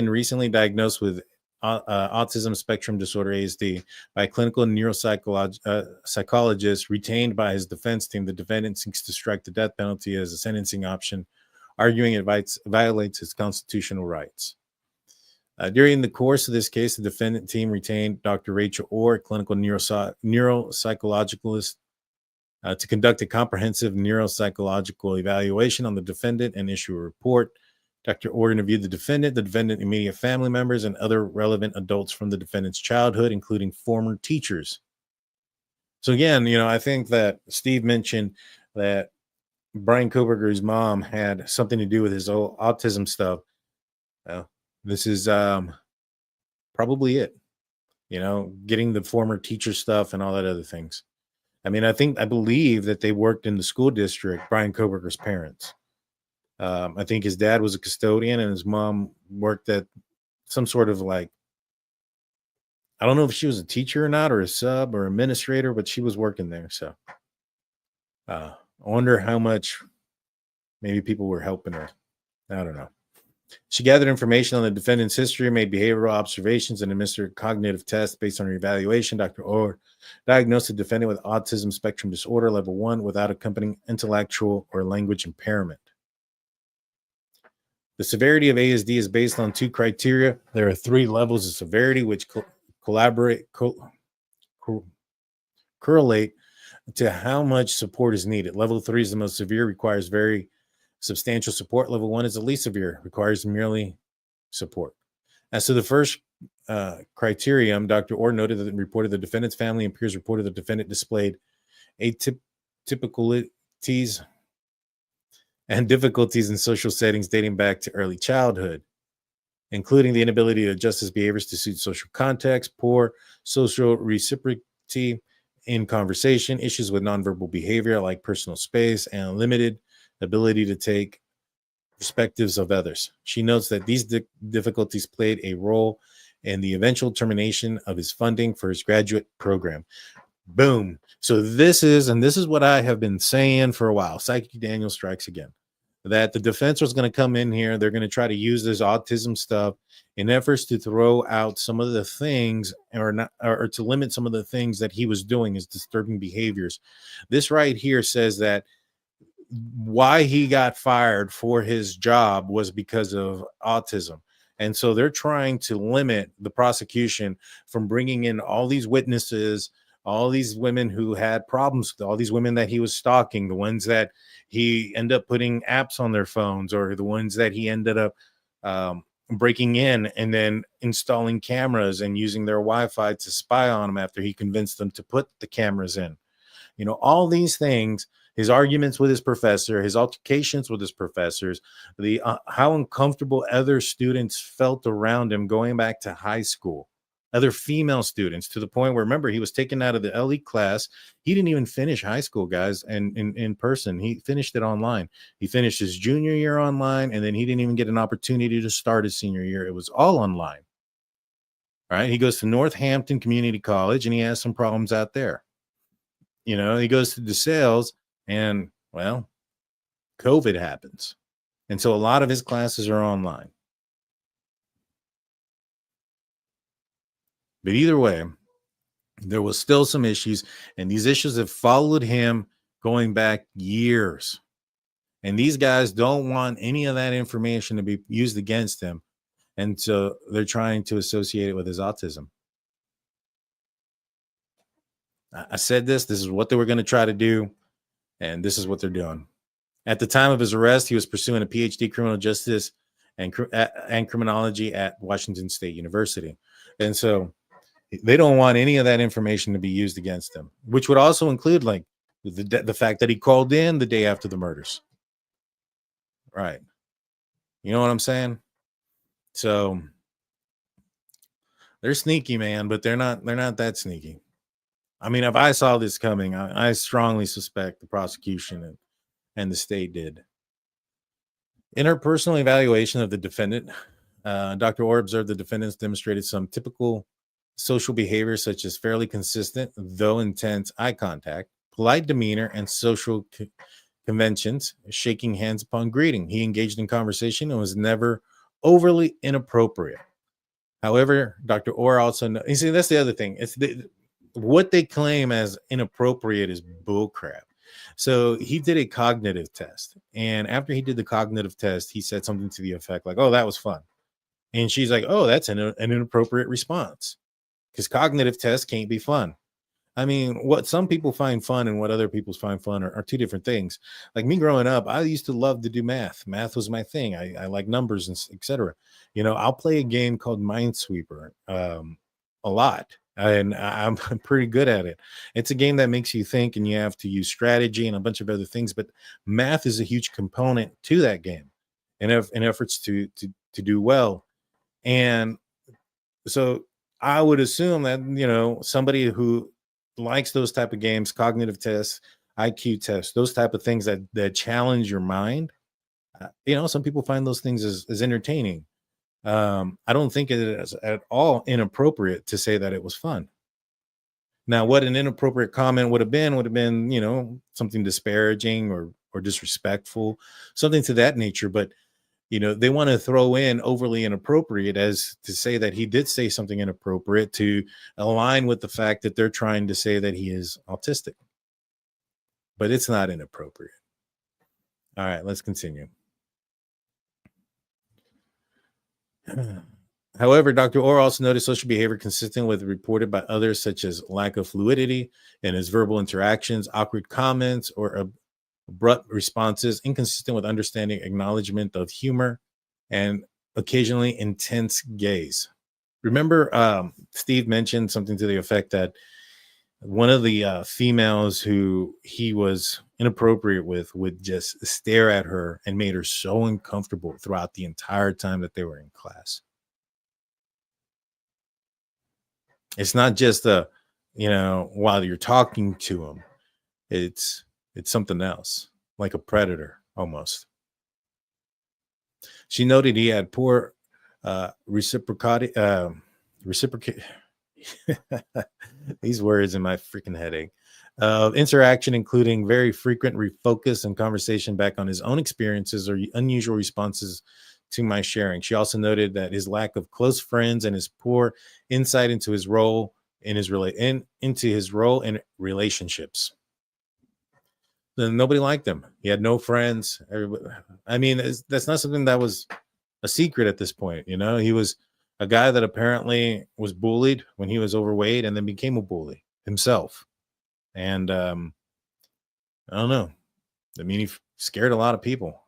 G: recently diagnosed with autism spectrum disorder, ASD, by a clinical neuropsychologist retained by his defense team, the defendant seeks to strike the death penalty as a sentencing option, arguing it violates his constitutional rights. During the course of this case, the defendant team retained Dr. Rachel Orr, a clinical neuropsychologist, to conduct a comprehensive neuropsychological evaluation on the defendant and issue a report. Dr. Orr interviewed the defendant, immediate family members, and other relevant adults from the defendant's childhood, including former teachers. So again, I think that Steve mentioned that Bryan Kohberger's mom had something to do with his whole autism stuff. Well, this is probably it, getting the former teacher stuff and all that other things. I mean, I believe that they worked in the school district, Bryan Kohberger's parents. I think his dad was a custodian and his mom worked at some sort of I don't know if she was a teacher or not, or a sub or administrator, but she was working there. So I wonder how much maybe people were helping her. I don't know. She gathered information on the defendant's history, made behavioral observations, and administered cognitive tests based on her evaluation. Dr. Orr diagnosed the defendant with autism spectrum disorder level 1 without accompanying intellectual or language impairment. The severity of ASD is based on 2 criteria. There are 3 levels of severity, which correlate to how much support is needed. Level 3 is the most severe, requires very substantial support. Level 1 is the least severe, requires merely support. As to the first criterion, Dr. Orr noted that reported the defendant's family and peers reported the defendant displayed atypicalities and difficulties in social settings dating back to early childhood, including the inability to adjust his behaviors to suit social context, poor social reciprocity in conversation, issues with nonverbal behavior like personal space, and limited ability to take perspectives of others. She notes that these difficulties played a role in the eventual termination of his funding for his graduate program. Boom. So this is what I have been saying for a while. Psyche Daniel strikes again. That the defense was going to come in here. They're going to try to use this autism stuff in efforts to throw out some of the things or to limit some of the things that he was doing, his disturbing behaviors. This right here says that why he got fired for his job was because of autism. And so they're trying to limit the prosecution from bringing in all these witnesses, all these women who had problems, all these women that he was stalking, the ones that he ended up putting apps on their phones, or the ones that he ended up breaking in and then installing cameras and using their Wi-Fi to spy on them after he convinced them to put the cameras in. You know, all these things, his arguments with his professor, his altercations with his professors, the how uncomfortable other students felt around him going back to high school, other female students, to the point where, remember, he was taken out of the LE class. He didn't even finish high school, guys, and in person. He finished it online. He finished his junior year online, and then he didn't even get an opportunity to start his senior year. It was all online. All right. He goes to Northampton Community College, and he has some problems out there. You know, he goes to DeSales, and, well, COVID happens. And so a lot of his classes are online. But either way, there was still some issues, and these issues have followed him going back years. And these guys don't want any of that information to be used against him. And so they're trying to associate it with his autism. I said this is what they were going to try to do, and this is what they're doing. At the time of his arrest, he was pursuing a PhD criminal justice and criminology at Washington State University. And so they don't want any of that information to be used against him, which would also include, like, the fact that he called in the day after the murders. Right. You know what I'm saying? So they're sneaky, man, but they're not that sneaky. I mean, if I saw this coming, I strongly suspect the prosecution and the state did. In her personal evaluation of the defendant, Dr. Orr observed the defendants demonstrated some typical social behavior, such as fairly consistent, though intense, eye contact, polite demeanor, and social conventions, shaking hands upon greeting. He engaged in conversation and was never overly inappropriate. However, Dr. Orr also, you see, that's the other thing. It's what they claim as inappropriate is bullcrap. So he did a cognitive test. And after he did the cognitive test, he said something to the effect like, "Oh, that was fun." And she's like, "Oh, that's an inappropriate response, because cognitive tests can't be fun." I mean, what some people find fun and what other people find fun are two different things. Like me growing up, I used to love to do math. Math was my thing. I like numbers and etc. You know, I'll play a game called Minesweeper a lot. And I'm pretty good at it. It's a game that makes you think, and you have to use strategy and a bunch of other things. But math is a huge component to that game, in efforts to do well. And so I would assume that, you know, somebody who likes those type of games, cognitive tests, IQ tests, those type of things that challenge your mind, you know, some people find those things as entertaining. I don't think it is at all inappropriate to say that it was fun. Now, what an inappropriate comment would have been, you know, something disparaging or disrespectful, something to that nature. But, you know, they want to throw in overly inappropriate as to say that he did say something inappropriate to align with the fact that they're trying to say that he is autistic. But it's not inappropriate. All right, let's continue. However, Dr. Orr also noted social behavior consistent with reported by others, such as lack of fluidity in his verbal interactions, awkward comments, or abrupt responses, inconsistent with understanding, acknowledgement of humor, and occasionally intense gaze. Remember, Steve mentioned something to the effect that one of the females who he was inappropriate with would just stare at her and made her so uncomfortable throughout the entire time that they were in class. It's not just while you're talking to them, it's something else, like a predator almost. She noted he had poor reciprocate. These words in my freaking headache. Interaction, including very frequent refocus and conversation back on his own experiences or unusual responses to my sharing. She also noted that his lack of close friends and his poor insight into his role into his role in relationships. Then nobody liked him. He had no friends. I mean, that's not something that was a secret at this point. He was a guy that apparently was bullied when he was overweight and then became a bully himself. And I don't know. I mean, he scared a lot of people.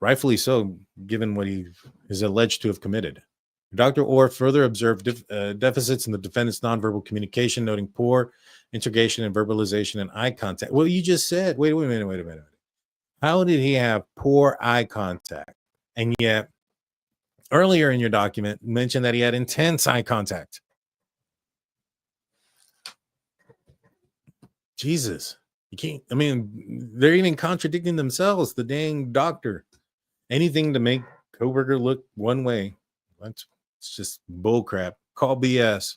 G: Rightfully so, given what he is alleged to have committed. Dr. Orr further observed deficits in the defendant's nonverbal communication, noting poor integration and verbalization and eye contact. Well, you just said, wait a minute. How did he have poor eye contact? And yet, earlier in your document, mentioned that he had intense eye contact. Jesus. You can't, they're even contradicting themselves, the dang doctor. Anything to make Kohberger look one way. It's just bullcrap. Call BS.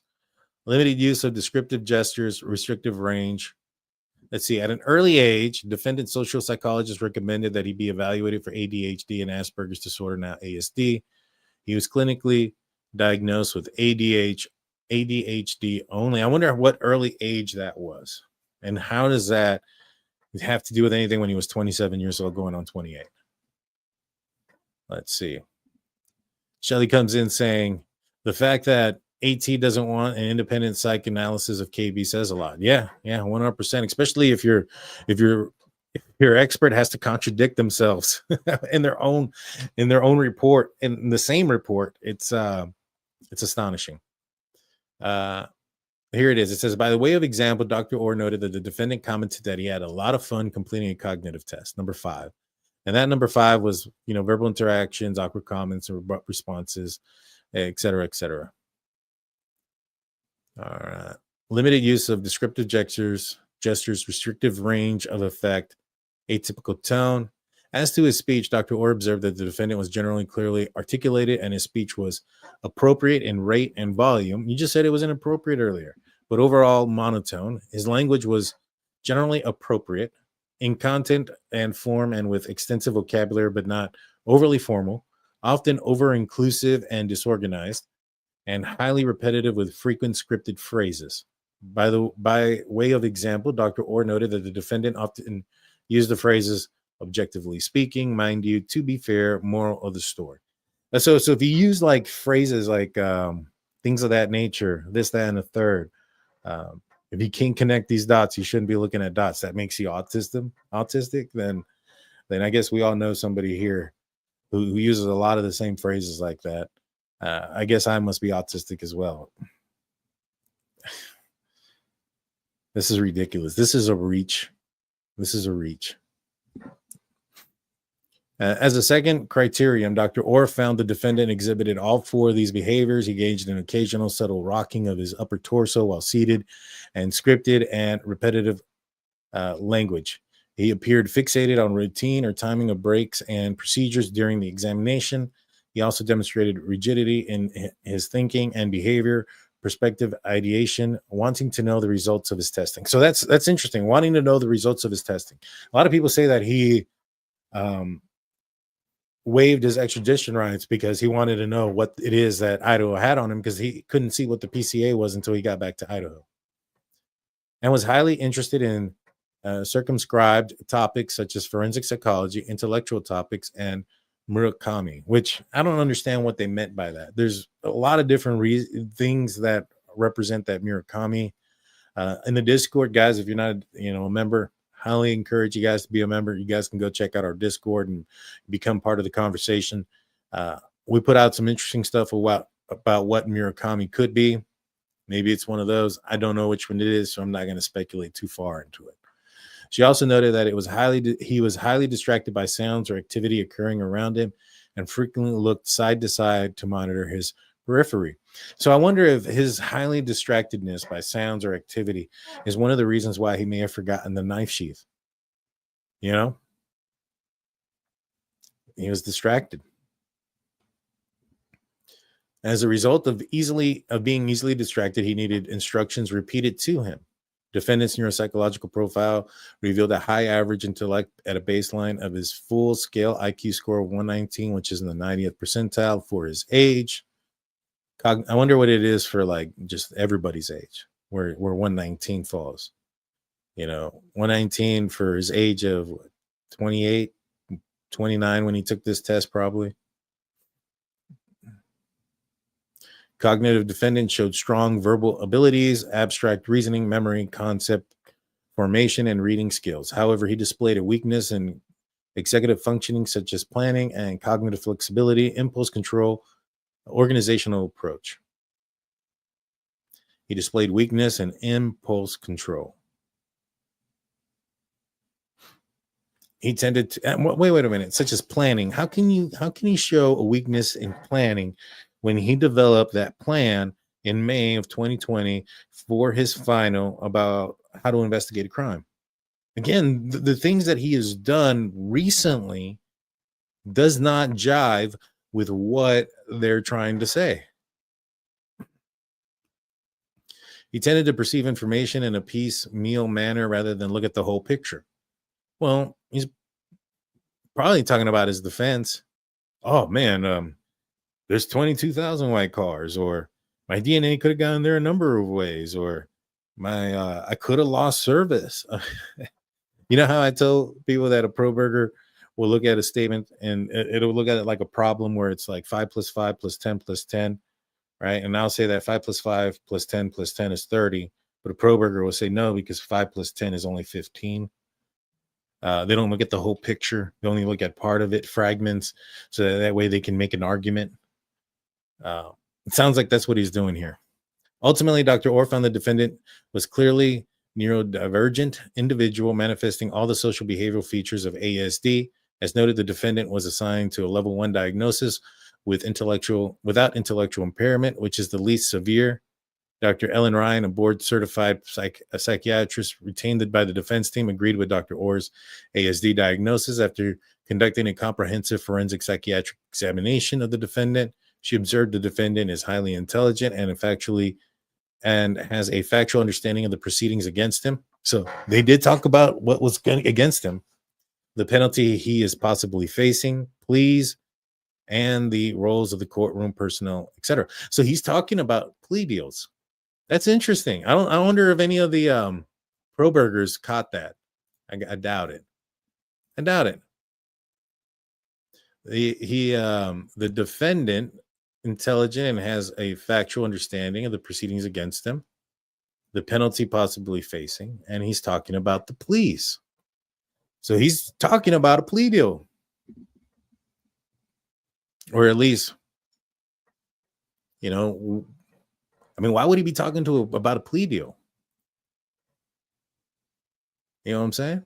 G: Limited use of descriptive gestures, restrictive range. Let's see. At an early age, defendant social psychologist recommended that he be evaluated for ADHD and Asperger's disorder, now ASD. He was clinically diagnosed with ADHD only. I wonder what early age that was. And how does that have to do with anything when he was 27 years old going on 28? Let's see. Shelley comes in saying the fact that AT doesn't want an independent psychoanalysis of KB says a lot. Yeah, 100%. Especially if your expert has to contradict themselves in their own report, in the same report. It's astonishing. Here it is. It says, by the way of example, Dr. Orr noted that the defendant commented that he had a lot of fun completing a cognitive test, number 5. And that number 5 was, verbal interactions, awkward comments, or abrupt responses, et cetera, et cetera. All right. Limited use of descriptive gestures, restrictive range of effect, atypical tone. As to his speech, Dr. Orr observed that the defendant was generally clearly articulated and his speech was appropriate in rate and volume. You just said it was inappropriate earlier, but overall monotone. His language was generally appropriate in content and form and with extensive vocabulary, but not overly formal, often over-inclusive and disorganized, and highly repetitive with frequent scripted phrases. By way of example, Dr. Orr noted that the defendant often used the phrases objectively speaking, mind you, to be fair, moral of the story. So if you use like phrases like things of that nature, this, that, and the third, if you can't connect these dots, you shouldn't be looking at dots. That makes you autistic. Then I guess we all know somebody here who uses a lot of the same phrases like that. I guess I must be autistic as well. This is ridiculous. This is a reach. As a second criterion, Dr. Orr found the defendant exhibited all 4 of these behaviors. He engaged in occasional subtle rocking of his upper torso while seated and scripted and repetitive language. He appeared fixated on routine or timing of breaks and procedures during the examination. He also demonstrated rigidity in his thinking and behavior, perspective ideation, wanting to know the results of his testing. So that's interesting, wanting to know the results of his testing. A lot of people say that he waived his extradition rights because he wanted to know what it is that Idaho had on him, because he couldn't see what the PCA was until he got back to Idaho, and was highly interested in circumscribed topics such as forensic psychology, intellectual topics, and Murakami, which I don't understand what they meant by that. There's a lot of different things that represent that Murakami. In the Discord, guys, if you're not, a member, highly encourage you guys to be a member. You guys can go check out our Discord and become part of the conversation. We put out some interesting stuff about what Murakami could be. Maybe it's one of those. I don't know which one it is, so I'm not going to speculate too far into it. She also noted that he was highly distracted by sounds or activity occurring around him and frequently looked side to side to monitor his periphery. So I wonder if his highly distractedness by sounds or activity is one of the reasons why he may have forgotten the knife sheath. He was distracted. As a result of being easily distracted, he needed instructions repeated to him. Defendant's neuropsychological profile revealed a high average intellect at a baseline of his full scale IQ score of 119, which is in the 90th percentile for his age. I wonder what it is for like just everybody's age, where 119 falls. 119 for his age of 28, 29 when he took this test, probably. Cognitive defendant showed strong verbal abilities, abstract reasoning, memory, concept formation, and reading skills. However, he displayed a weakness in executive functioning, such as planning and cognitive flexibility, impulse control, organizational approach. He displayed weakness in impulse control. He tended to wait a minute, such as planning. How can he show a weakness in planning when he developed that plan in May of 2020 for his final about how to investigate a crime? Again, the things that he has done recently does not jive with what they're trying to say. He tended to perceive information in a piecemeal manner rather than look at the whole picture. Well, he's probably talking about his defense. Oh man, there's 22,000 white cars, or my DNA could have gone there a number of ways, or I could have lost service. You know how I tell people that a pro burger will look at a statement and it'll look at it like a problem where it's like 5 + 5 + 10 + 10, right? And I'll say that 5 + 5 + 10 + 10 is 30, but a pro burger will say no, because 5 + 10 is only 15. They don't look at the whole picture. They only look at part of it, fragments, so that way they can make an argument. It sounds like that's what he's doing here. Ultimately, Dr. Orr found the defendant was clearly neurodivergent individual manifesting all the social behavioral features of ASD. As noted, the defendant was assigned to a level 1 diagnosis without intellectual impairment, which is the least severe. Dr. Ellen Ryan, a board-certified psychiatrist retained by the defense team, agreed with Dr. Orr's ASD diagnosis after conducting a comprehensive forensic psychiatric examination of the defendant. She observed the defendant is highly intelligent and has a factual understanding of the proceedings against him. So they did talk about what was against him, the penalty he is possibly facing, pleas, and the roles of the courtroom personnel, etc. So he's talking about plea deals. That's interesting. I wonder if any of the pro burgers caught that. I doubt it. The defendant, intelligent and has a factual understanding of the proceedings against him, the penalty possibly facing, and he's talking about the pleas. So he's talking about a plea deal, or at least, why would he be talking about a plea deal? You know what I'm saying?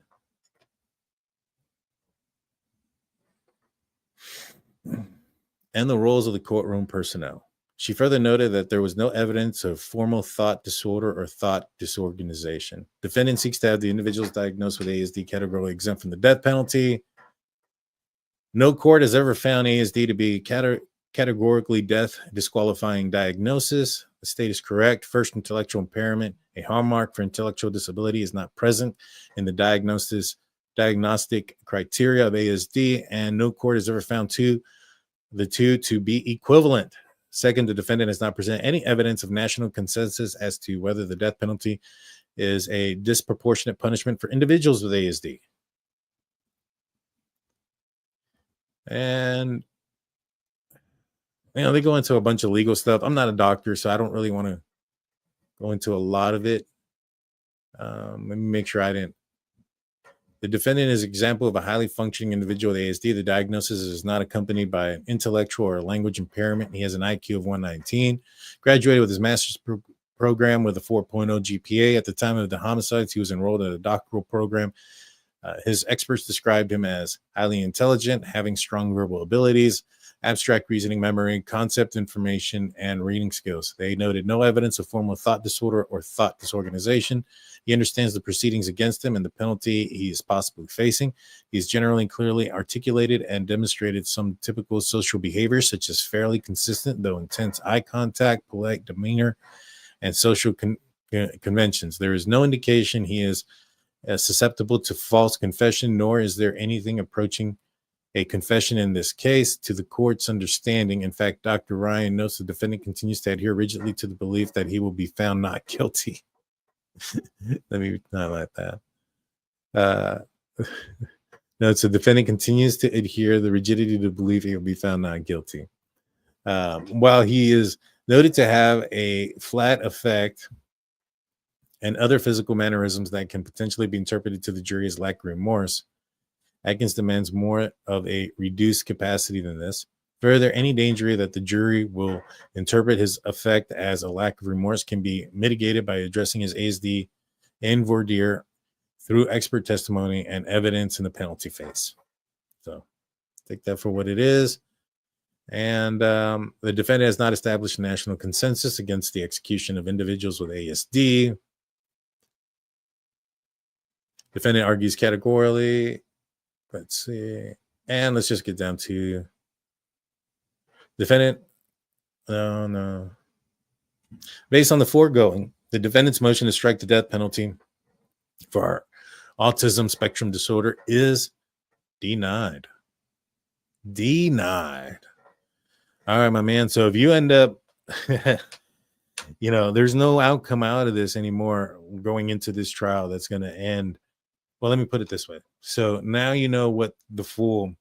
G: And the roles of the courtroom personnel. She further noted that there was no evidence of formal thought disorder or thought disorganization. Defendant seeks to have the individuals diagnosed with ASD categorically exempt from the death penalty. No court has ever found ASD to be categorically death disqualifying diagnosis. The state is correct. First, intellectual impairment, a hallmark for intellectual disability, is not present in the diagnostic criteria of ASD, and no court has ever found the two to be equivalent. Second, the defendant has not presented any evidence of national consensus as to whether the death penalty is a disproportionate punishment for individuals with ASD. And they go into a bunch of legal stuff. I'm not a doctor, so I don't really want to go into a lot of it. Let me make sure I didn't. The defendant is an example of a highly functioning individual with ASD. The diagnosis is not accompanied by an intellectual or language impairment. He has an IQ of 119, graduated with his master's program with a 4.0 GPA. At the time of the homicides, he was enrolled at a doctoral program. His experts described him as highly intelligent, having strong verbal abilities, abstract reasoning, memory, concept information, and reading skills. They noted no evidence of formal thought disorder or thought disorganization. He understands the proceedings against him and the penalty he is possibly facing. He is generally and clearly articulated and demonstrated some typical social behaviors, such as fairly consistent, though intense eye contact, polite demeanor, and social conventions. There is no indication he is susceptible to false confession, nor is there anything approaching a confession in this case. To the court's understanding, in fact, Dr. Ryan notes the defendant continues to adhere rigidly to the belief that he will be found not guilty. Let me not like that. Notes the defendant continues to adhere the rigidity to believe he will be found not guilty. While he is noted to have a flat effect and other physical mannerisms that can potentially be interpreted to the jury as lack of remorse, Atkins demands more of a reduced capacity than this. Further, any danger that the jury will interpret his effect as a lack of remorse can be mitigated by addressing his ASD and voir dire through expert testimony and evidence in the penalty phase. So take that for what it is. And the defendant has not established a national consensus against the execution of individuals with ASD. Defendant argues categorically. Let's see. And let's just get down to defendant. No. Based on the foregoing, the defendant's motion to strike the death penalty for autism spectrum disorder is denied. Denied. All right, my man. So if you end up, there's no outcome out of this anymore going into this trial that's going to end. Well, let me put it this way. So now you know what the full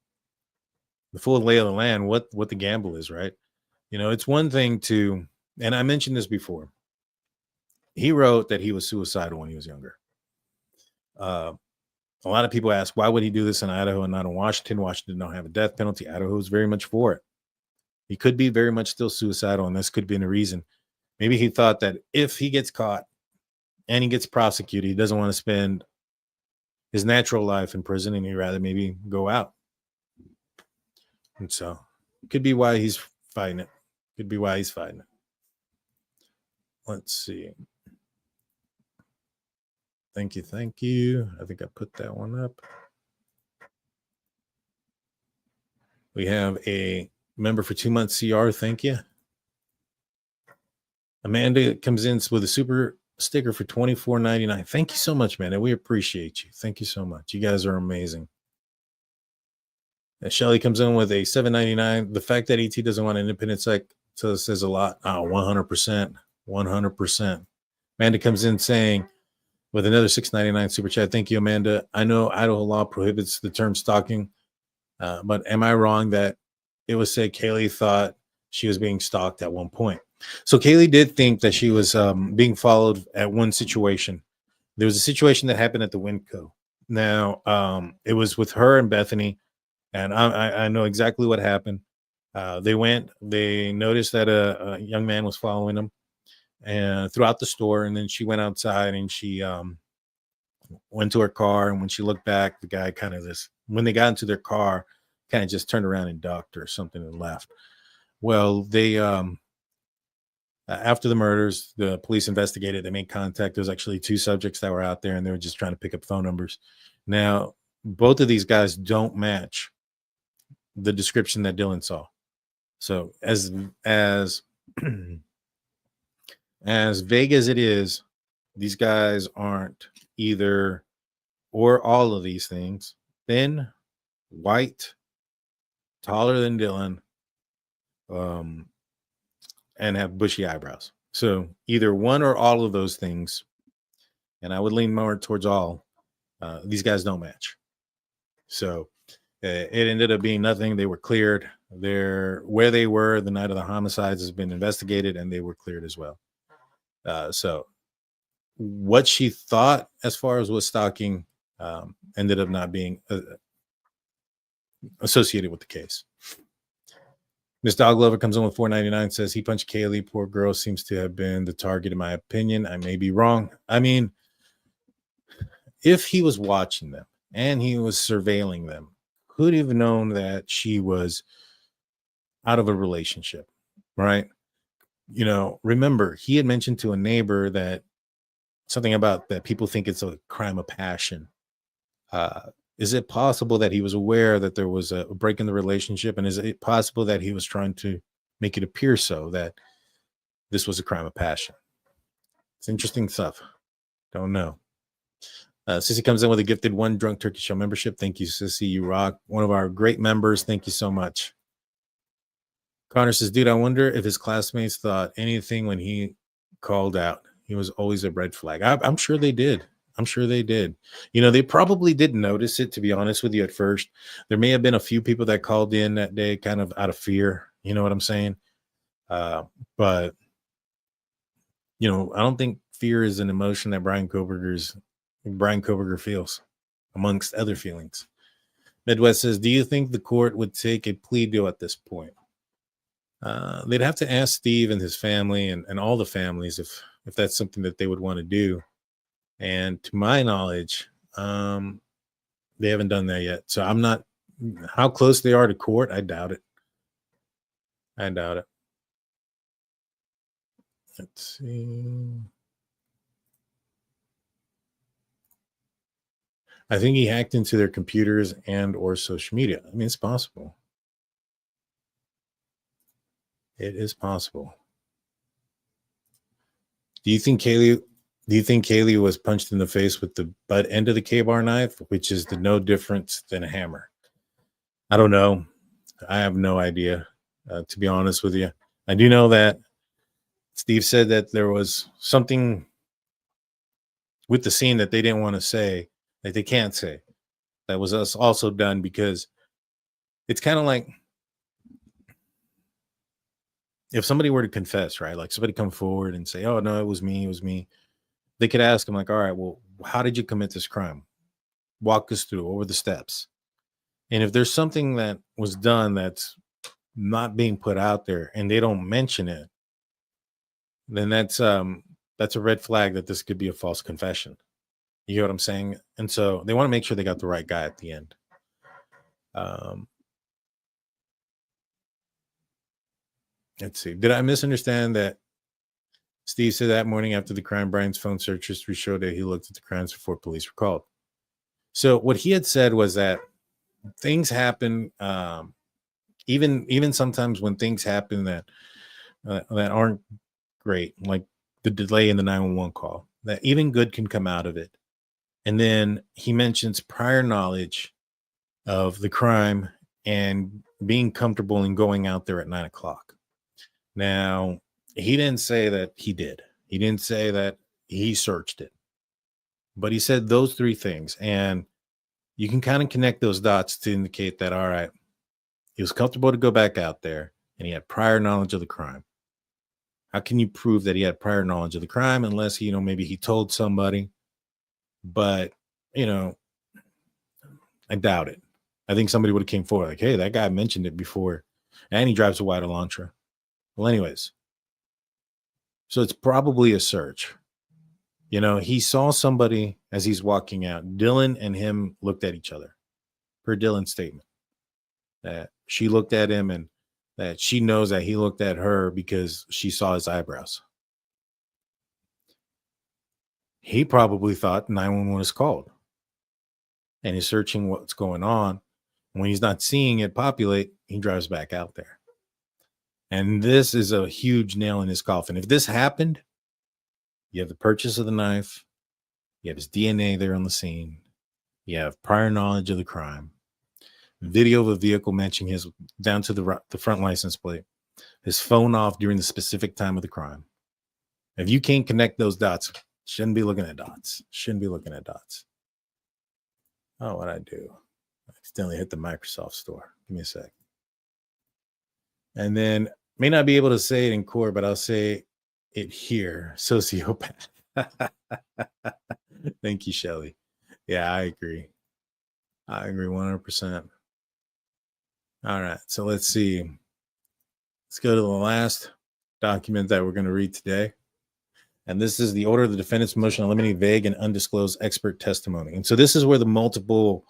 G: lay of the land, what the gamble is, right? It's one thing to, and I mentioned this before. He wrote that he was suicidal when he was younger. A lot of people ask, why would he do this in Idaho and not in Washington? Washington don't have a death penalty. Idaho is very much for it. He could be very much still suicidal, and this could be a reason. Maybe he thought that if he gets caught and he gets prosecuted, he doesn't want to spend his natural life in prison, and he'd rather maybe go out. And so it could be why he's fighting it. Could be why he's fighting it. Let's see. Thank you. I think I put that one up. We have a member for 2 months CR. Thank you. Amanda comes in with a super sticker for $24.99. Thank you so much, man. We appreciate you. Thank you so much. You guys are amazing. And Shelly comes in with a $7.99. The fact that ET doesn't want an independent psych says a lot. 100%. 100%. Amanda comes in saying with another $6.99 super chat. Thank you, Amanda. I know Idaho law prohibits the term stalking, but am I wrong that it was said Kaylee thought she was being stalked at one point? So Kaylee did think that she was being followed at one situation. There was a situation that happened at the Winco. Now, it was with her and Bethany, and I know exactly what happened. They noticed that a young man was following them and throughout the store, and then she went outside and she went to her car, and when she looked back, the guy when they got into their car, kind of just turned around and ducked or something and left. Well, they after the murders, the police investigated. They made contact. There was actually 2 subjects that were out there, and they were just trying to pick up phone numbers. Now, both of these guys don't match the description that Dylan saw. So as vague as it is, these guys aren't either or all of these things. Thin, white, taller than Dylan, and have bushy eyebrows. So either one or all of those things, and I would lean more towards all. These guys don't match. So It ended up being nothing. They were cleared. Where they were the night of the homicides has been investigated, and they were cleared as well. So what she thought as far as was stalking ended up not being associated with the case. Miss Dog Lover comes in with $4.99, says he punched Kaylee. Poor girl seems to have been the target, in my opinion. I may be wrong. I mean, if he was watching them and he was surveilling them, could have known that she was out of a relationship, right? You know, remember, he had mentioned to a neighbor that something about that people think it's a crime of passion. Is it possible that he was aware that there was a break in the relationship? And is it possible that he was trying to make it appear so that this was a crime of passion? It's interesting stuff. Don't know. Sissy comes in with a gifted one Drunk Turkey Show membership. Thank you, Sissy. You rock. One of our great members. Thank you so much. Connor says, dude, I wonder if his classmates thought anything when he called out. He was always a red flag. I'm sure they did. I'm sure they did. You know, they probably didn't notice it, to be honest with you, at first. There may have been a few people that called in that day kind of out of fear. You know what I'm saying? But, you know, I don't think fear is an emotion that Bryan Kohberger feels, amongst other feelings. Midwest says, do you think the court would take a plea deal at this point? They'd have to ask Steve and his family and all the families if that's something that they would want to do. And to my knowledge, they haven't done that yet. So I'm not, how close they are to court, I doubt it. I doubt it. Let's see. I think he hacked into their computers and or social media. I mean, it's possible. It is possible. Do you think Kaylee was punched in the face with the butt end of the K-bar knife, which is no different than a hammer? I don't know. I have no idea, to be honest with you. I do know that Steve said that there was something with the scene that they didn't want to say, that they can't say. That was us also done because it's kind of like if somebody were to confess, right? Like somebody come forward and say, oh, no, it was me. They could ask him like, all right, well, how did you commit this crime? Walk us through over the steps. And if there's something that was done that's not being put out there and they don't mention it, then that's a red flag that this could be a false confession. You know what I'm saying? And so they want to make sure they got the right guy at the end. Let's see. Did I misunderstand that Steve said that morning after the crime, Bryan's phone search history showed that he looked at the crimes before police were called? So what he had said was that things happen, even sometimes when things happen that aren't great, like the delay in the 911 call, that even good can come out of it. And then he mentions prior knowledge of the crime and being comfortable in going out there at 9 o'clock. Now, he didn't say that he did. He didn't say that he searched it. But he said those three things. And you can kind of connect those dots to indicate that, all right, he was comfortable to go back out there and he had prior knowledge of the crime. How can you prove that he had prior knowledge of the crime unless, maybe he told somebody? But, I doubt it. I think somebody would have came forward like, hey, that guy mentioned it before. And he drives a white Elantra. Well, anyways. So it's probably a search. He saw somebody as he's walking out. Dylan and him looked at each other. Per Dylan's statement. That she looked at him and that she knows that he looked at her because she saw his eyebrows. He probably thought 911 was called. And he's searching what's going on. When he's not seeing it populate, he drives back out there. And this is a huge nail in his coffin. If this happened, you have the purchase of the knife, you have his DNA there on the scene, you have prior knowledge of the crime, video of a vehicle matching his down to the front license plate, his phone off during the specific time of the crime. If you can't connect those dots, shouldn't be looking at dots. Oh, what'd I do? Accidentally hit the Microsoft store. Give me a sec. And then may not be able to say it in court, but I'll say it here. Sociopath. Thank you, Shelly. Yeah, I agree. I agree 100%. All right, so let's see. Let's go to the last document that we're going to read today. And this is the order of the defendant's motion to eliminate vague and undisclosed expert testimony. And so this is where the multiple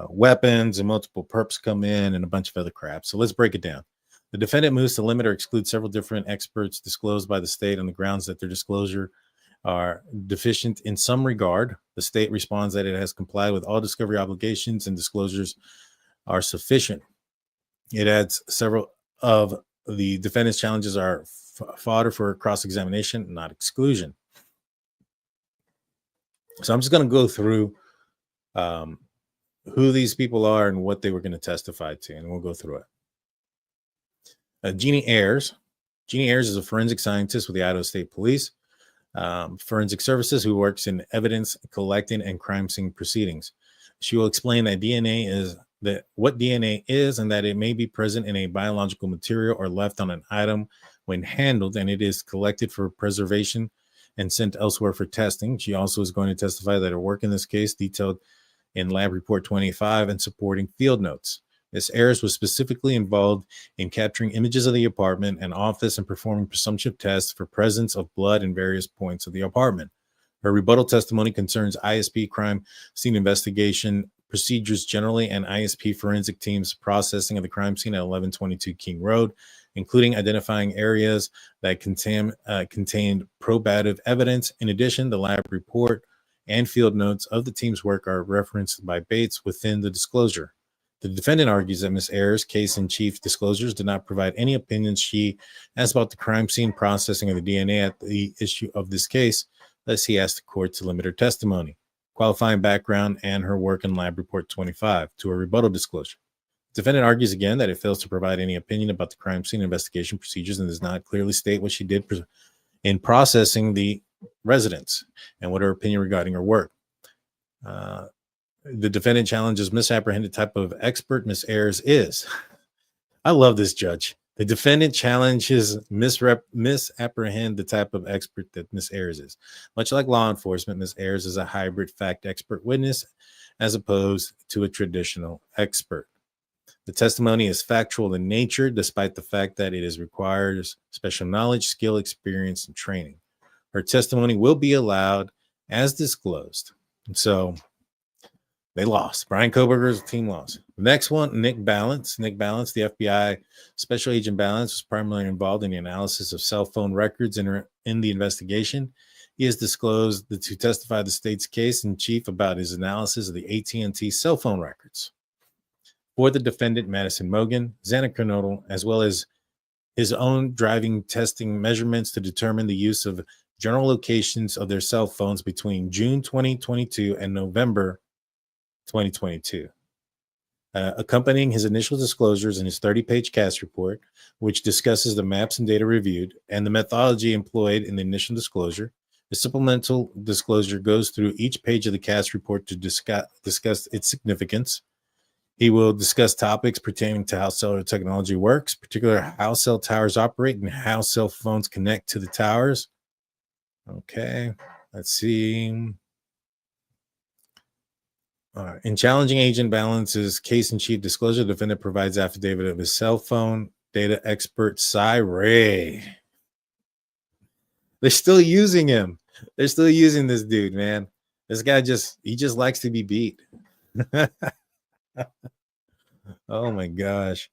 G: weapons and multiple perps come in and a bunch of other crap. So let's break it down. The defendant moves to limit or exclude several different experts disclosed by the state on the grounds that their disclosure are deficient in some regard. The state responds that it has complied with all discovery obligations and disclosures are sufficient. It adds several of the defendant's challenges are fodder for cross-examination, not exclusion. So I'm just going to go through who these people are and what they were going to testify to, and we'll go through it. Jeannie Ayers. Jeannie Ayers is a forensic scientist with the Idaho State Police Forensic Services who works in evidence collecting and crime scene proceedings. She will explain that what DNA is and that it may be present in a biological material or left on an item when handled, and it is collected for preservation and sent elsewhere for testing. She also is going to testify that her work in this case detailed in Lab Report 25 and supporting field notes. Ms. Ayers was specifically involved in capturing images of the apartment and office and performing presumptive tests for presence of blood in various points of the apartment. Her rebuttal testimony concerns ISP crime scene investigation procedures generally and ISP forensic teams processing of the crime scene at 1122 King Road, including identifying areas that contained probative evidence. In addition, the lab report and field notes of the team's work are referenced by Bates within the disclosure. The defendant argues that Ms. Ayers' case-in-chief disclosures did not provide any opinions she has about the crime scene processing of the DNA at the issue of this case, thus he asked the court to limit her testimony, qualifying background, and her work in Lab Report 25 to a rebuttal disclosure. The defendant argues again that it fails to provide any opinion about the crime scene investigation procedures and does not clearly state what she did in processing the residents and what her opinion regarding her work. The defendant challenges misapprehended type of expert Ms. Ayers is. I love this judge. The defendant challenges misapprehend the type of expert that Ms. Ayers is. Much like law enforcement, Ms. Ayers is a hybrid fact expert witness as opposed to a traditional expert. The testimony is factual in nature, despite the fact that it requires special knowledge, skill, experience, and training. Her testimony will be allowed as disclosed. So they lost. Bryan Kohberger's team lost. Next one, Nick Balance. Nick Balance, the FBI Special Agent Balance, was primarily involved in the analysis of cell phone records in the investigation. He has disclosed to testify the state's case in chief about his analysis of the AT&T cell phone records. For the defendant, Madison Mogen, Xana Kernodle, as well as his own driving testing measurements to determine the use of general locations of their cell phones between June 2022 and November 2022. Accompanying his initial disclosures in his 30-page CAS report, which discusses the maps and data reviewed and the methodology employed in the initial disclosure, the supplemental disclosure goes through each page of the CAS report to discuss its significance. He will discuss topics pertaining to how cellular technology works, particularly how cell towers operate and how cell phones connect to the towers. Okay, let's see. In challenging Agent Balance's case-in-chief disclosure, the defendant provides affidavit of his cell phone data expert, Cy Ray. They're still using him. They're still using this dude, man. This guy just likes to be beat. Oh my gosh.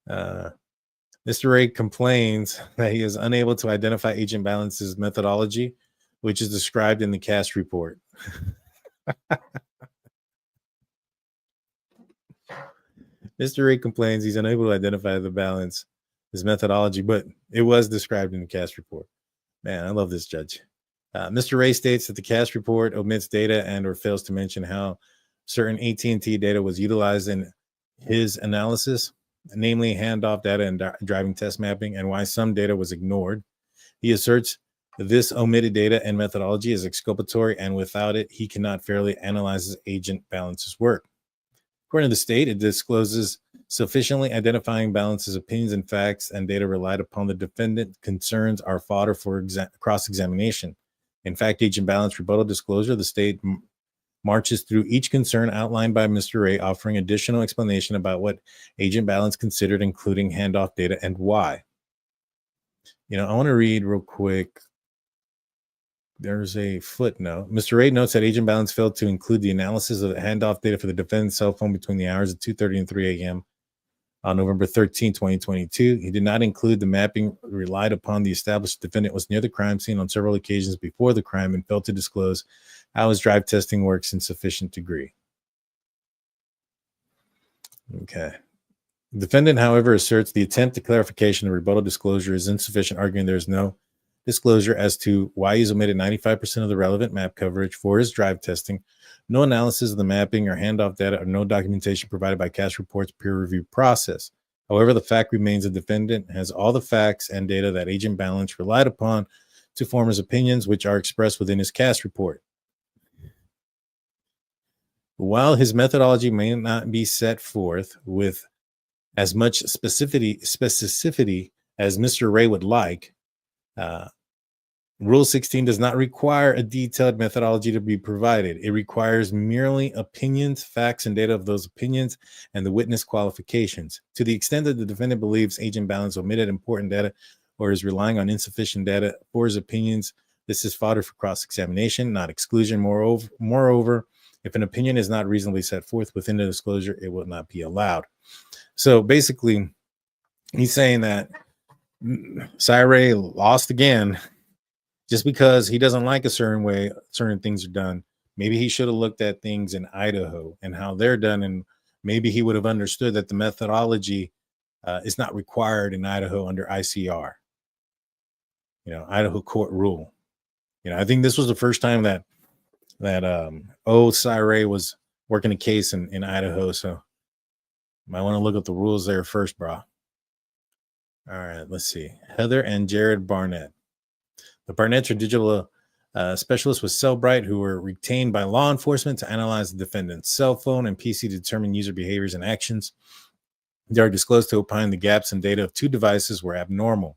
G: Mr. Ray complains that he is unable to identify Agent Balance's methodology, which is described in the CAS report. Mr. Ray complains he's unable to identify the balance, his methodology, but it was described in the CAS report. Man, I love this judge. Mr. Ray states that the CAS report omits data and or fails to mention how certain AT&T data was utilized in his analysis, namely handoff data and driving test mapping, and why some data was ignored. He asserts this omitted data and methodology is exculpatory, and without it, he cannot fairly analyze his Agent Balance's work. According to the state, it discloses sufficiently identifying balances, opinions, and facts and data relied upon the defendant concerns are fodder for cross-examination. In fact, Agent Balance rebuttal disclosure, the state marches through each concern outlined by Mr. Ray, offering additional explanation about what Agent Balance considered, including handoff data and why. I want to read real quick. There's a footnote. Mr. Ray notes that Agent Balance failed to include the analysis of the handoff data for the defendant's cell phone between the hours of 2:30 and 3 a.m. on November 13, 2022. He did not include the mapping relied upon. The established defendant was near the crime scene on several occasions before the crime and failed to disclose how his drive testing works in sufficient degree. Okay. The defendant, however, asserts the attempt at clarification of rebuttal disclosure is insufficient, arguing there is no disclosure as to why he's omitted 95% of the relevant map coverage for his drive testing, no analysis of the mapping or handoff data, or no documentation provided by CAS reports peer review process. However, the fact remains the defendant has all the facts and data that Agent Balance relied upon to form his opinions, which are expressed within his CAS report. While his methodology may not be set forth with as much specificity as Mr. Ray would like, Rule 16 does not require a detailed methodology to be provided. It requires merely opinions, facts, and data of those opinions and the witness qualifications. To the extent that the defendant believes Agent Balance omitted important data or is relying on insufficient data for his opinions, this is fodder for cross-examination, not exclusion. Moreover, if an opinion is not reasonably set forth within the disclosure, it will not be allowed. So basically, he's saying that Ray lost again just because he doesn't like a certain way certain things are done. Maybe he should have looked at things in Idaho and how they're done, and maybe he would have understood that the methodology is not required in Idaho under ICR, Idaho court rule. I think this was the first time that Ray was working a case in Idaho, so might want to look at the rules there first, bro. All right, let's see. Heather and Jared Barnett. The Barnetts are digital specialists with Cellbrite who were retained by law enforcement to analyze the defendant's cell phone and PC to determine user behaviors and actions. They are disclosed to opine the gaps in data of two devices were abnormal.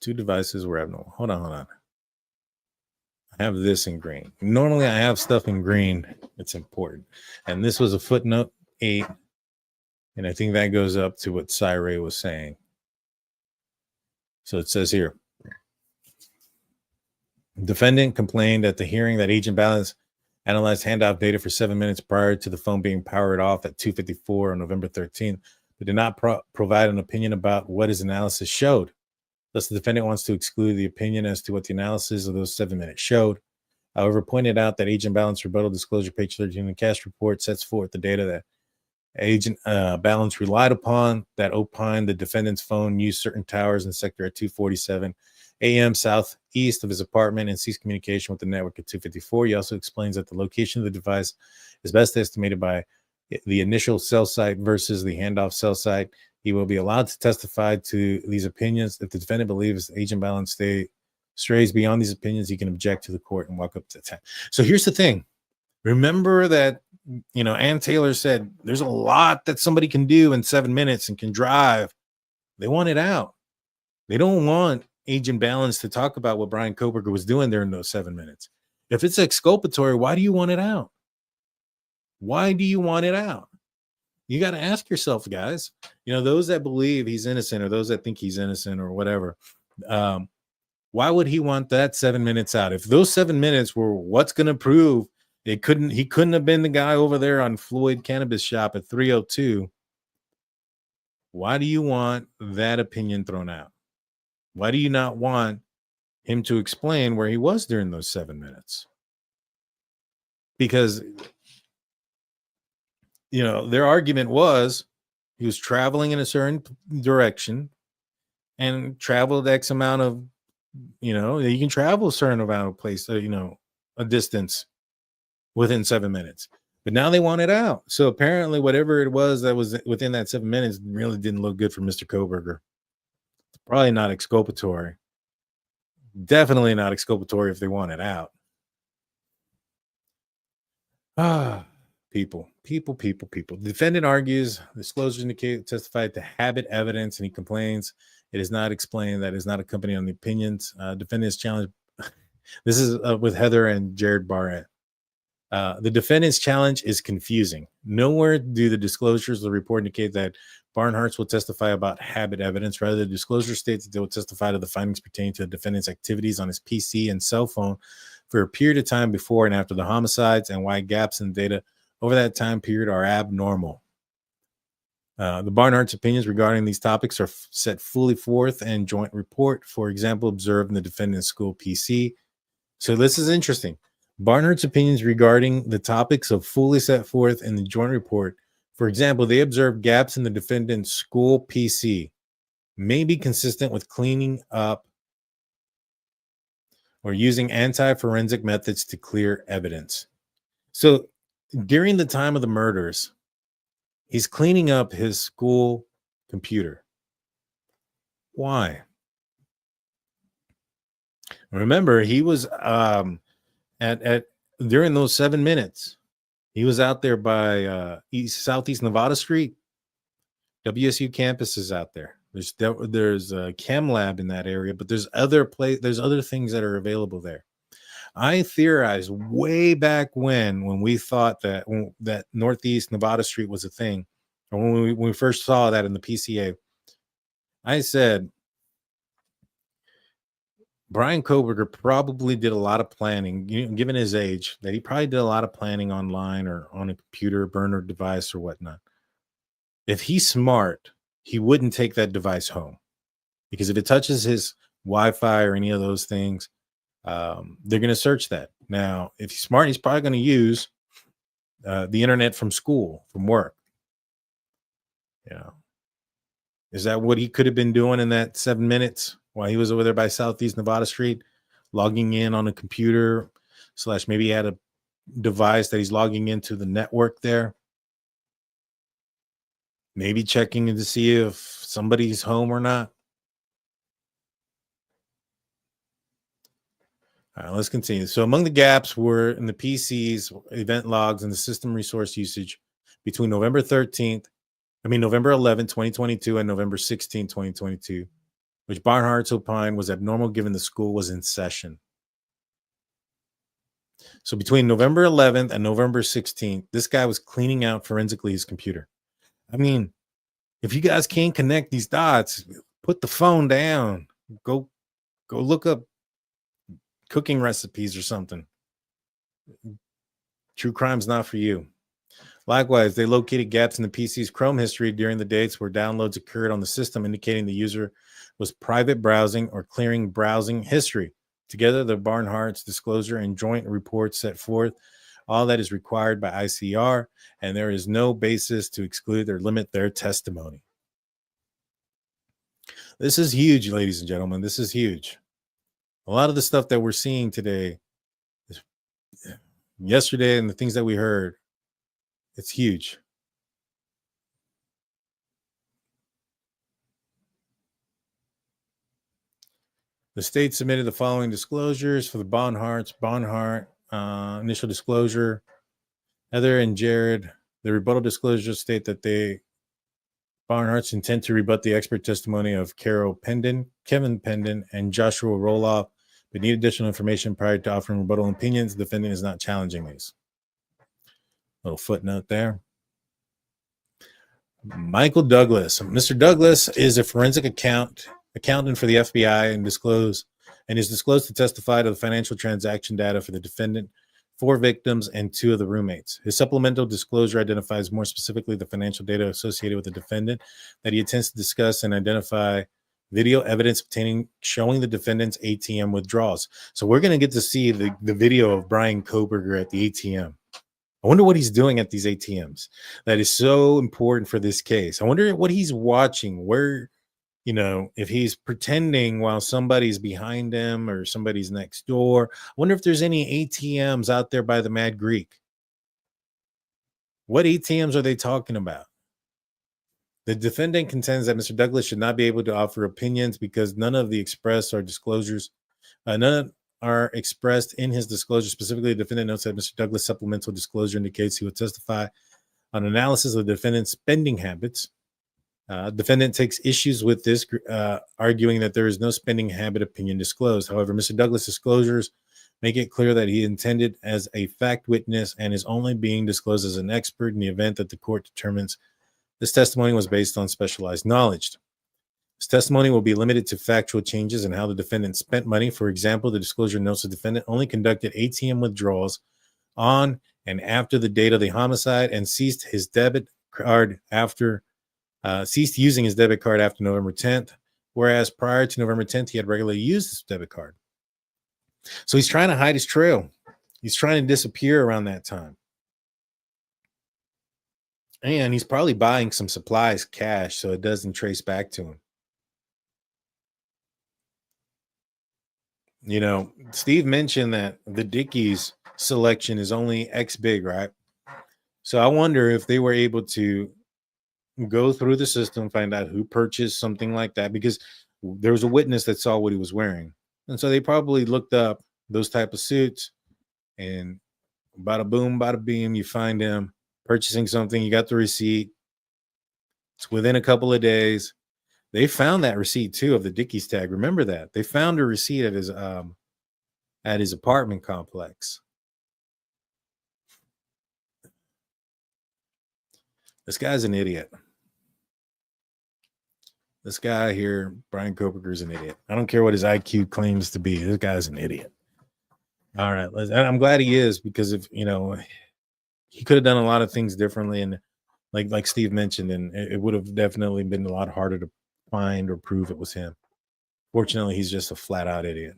G: Hold on. I have this in green. Normally I have stuff in green. It's important. And this was a footnote 8. And I think that goes up to what Ray was saying. So it says here, defendant complained at the hearing that Agent Balance analyzed handoff data for 7 minutes prior to the phone being powered off at 2:54 on November 13th, but did not provide an opinion about what his analysis showed. Thus, the defendant wants to exclude the opinion as to what the analysis of those 7 minutes showed. However, pointed out that Agent Balance rebuttal disclosure, page 13 in the CAS report, sets forth the data that Agent Balance relied upon that opined the defendant's phone used certain towers in sector at 2:47 a.m. southeast of his apartment and ceased communication with the network at 2:54. He also explains that the location of the device is best estimated by the initial cell site versus the handoff cell site. He will be allowed to testify to these opinions. If the defendant believes Agent Balance strays beyond these opinions, he can object to the court and walk up to 10. So here's the thing. Remember that Ann Taylor said there's a lot that somebody can do in 7 minutes and can drive. They want it out. They don't want Agent Balance to talk about what Bryan Kohberger was doing there in those 7 minutes. If it's exculpatory, why do you want it out? Why do you want it out? You got to ask yourself, guys, those that believe he's innocent or those that think he's innocent or whatever, why would he want that 7 minutes out? If those 7 minutes were what's going to prove he couldn't have been the guy over there on Floyd Cannabis Shop at 302. Why do you want that opinion thrown out? Why do you not want him to explain where he was during those 7 minutes? Because, their argument was he was traveling in a certain direction and traveled X amount of, you can travel a certain amount of place, a distance within 7 minutes. But now they want it out. So apparently whatever it was that was within that 7 minutes really didn't look good for Mr. Kohberger. Probably not exculpatory. Definitely not exculpatory if they want it out. People. The defendant argues disclosures indicate testified to habit evidence, and he complains it is not explained that it is not accompanied on the opinions. Defendant's challenge. This is with Heather and Jared Barrett. The defendant's challenge is confusing. Nowhere do the disclosures of the report indicate that Barnhart's will testify about habit evidence. Rather, the disclosure states that they will testify to the findings pertaining to the defendant's activities on his PC and cell phone for a period of time before and after the homicides, and why gaps in data over that time period are abnormal. The Barnhart's opinions regarding these topics are set fully forth in joint report, for example, observed in the defendant's school PC. So this is interesting. Barnhart's opinions regarding the topics are fully set forth in the joint report. For example, they observed gaps in the defendant's school PC may be consistent with cleaning up or using anti-forensic methods to clear evidence. So during the time of the murders, he's cleaning up his school computer. Why? Remember, he was at during those 7 minutes, he was out there by Southeast Nevada Street. WSU campus is out there. There's a chem lab in that area, but there's other things that are available there. I theorized way back when we thought that that Northeast Nevada Street was a thing, or when we first saw that in the PCA. I said Bryan Kohberger probably did a lot of planning, given his age, that he probably did a lot of planning online or on a computer, burner device or whatnot. If he's smart, he wouldn't take that device home, because if it touches his Wi-Fi or any of those things, they're going to search that. Now, if he's smart, he's probably going to use the internet from school, from work. Is that what he could have been doing in that 7 minutes while he was over there by Southeast Nevada Street, logging in on a computer / maybe he had a device that he's logging into the network there, maybe checking in to see if somebody's home or not? All right, let's continue. So among the gaps were in the PCs, event logs, and the system resource usage between November 11, 2022 and November 16, 2022, which Barnhart's opined was abnormal given the school was in session. So between November 11th and November 16th, this guy was cleaning out forensically his computer. I mean, if you guys can't connect these dots, put the phone down. Go look up cooking recipes or something. True crime's not for you. Likewise, they located gaps in the PC's Chrome history during the dates where downloads occurred on the system, indicating the user was private browsing or clearing browsing history. Together, the Barnhart's disclosure and joint report set forth all that is required by ICR, and there is no basis to exclude or limit their testimony. This is huge, ladies and gentlemen. This is huge. A lot of the stuff that we're seeing today, yesterday, and the things that we heard, it's huge. The state submitted the following disclosures for the Barnhart initial disclosure. Heather and Jared, the rebuttal disclosures state that Barnhart's intend to rebut the expert testimony of Kevin Pendon, and Joshua Roloff, but need additional information prior to offering rebuttal opinions. The defendant is not challenging these. Little footnote there. Michael Douglas. Mr. Douglas is a forensic accountant for the FBI and is disclosed to testify to the financial transaction data for the defendant, 4 victims, and 2 of the roommates. His supplemental disclosure identifies more specifically the financial data associated with the defendant that he intends to discuss and identify video evidence showing the defendant's ATM withdrawals. So we're going to get to see the video of Bryan Kohberger at the ATM. I wonder what he's doing at these ATMs. That is so important for this case. I wonder what he's watching, where, if he's pretending while somebody's behind him or somebody's next door. I wonder if there's any ATMs out there by the Mad Greek. What ATMs are they talking about? The defendant contends that Mr. Douglas should not be able to offer opinions because none of the express or disclosures, none are expressed in his disclosure. Specifically, the defendant notes that Mr. Douglas' supplemental disclosure indicates he would testify on analysis of the defendant's spending habits. Defendant takes issues with this, arguing that there is no spending habit opinion disclosed. However, Mr. Douglas' disclosures make it clear that he intended as a fact witness and is only being disclosed as an expert in the event that the court determines this testimony was based on specialized knowledge. This testimony will be limited to factual changes in how the defendant spent money. For example, the disclosure notes the defendant only conducted ATM withdrawals on and after the date of the homicide and ceased using his debit card after November 10th, whereas prior to November 10th, he had regularly used his debit card. So he's trying to hide his trail. He's trying to disappear around that time. And he's probably buying some supplies cash so it doesn't trace back to him. You know, Steve mentioned that the Dickies selection is only X big, right? So I wonder if they were able to go through the system, find out who purchased something like that, because there was a witness that saw what he was wearing. And so they probably looked up those type of suits, and bada boom, bada beam, you find him purchasing something. You got the receipt. It's within a couple of days. They found that receipt too of the Dickies tag. Remember that. They found a receipt at his apartment complex. This guy's an idiot. This guy here, Bryan Kohberger, is an idiot. I don't care what his IQ claims to be. This guy's an idiot. All right. I'm glad he is, because if, you know, he could have done a lot of things differently. And like Steve mentioned, and it would have definitely been a lot harder to find or prove it was him. Fortunately, he's just a flat out idiot.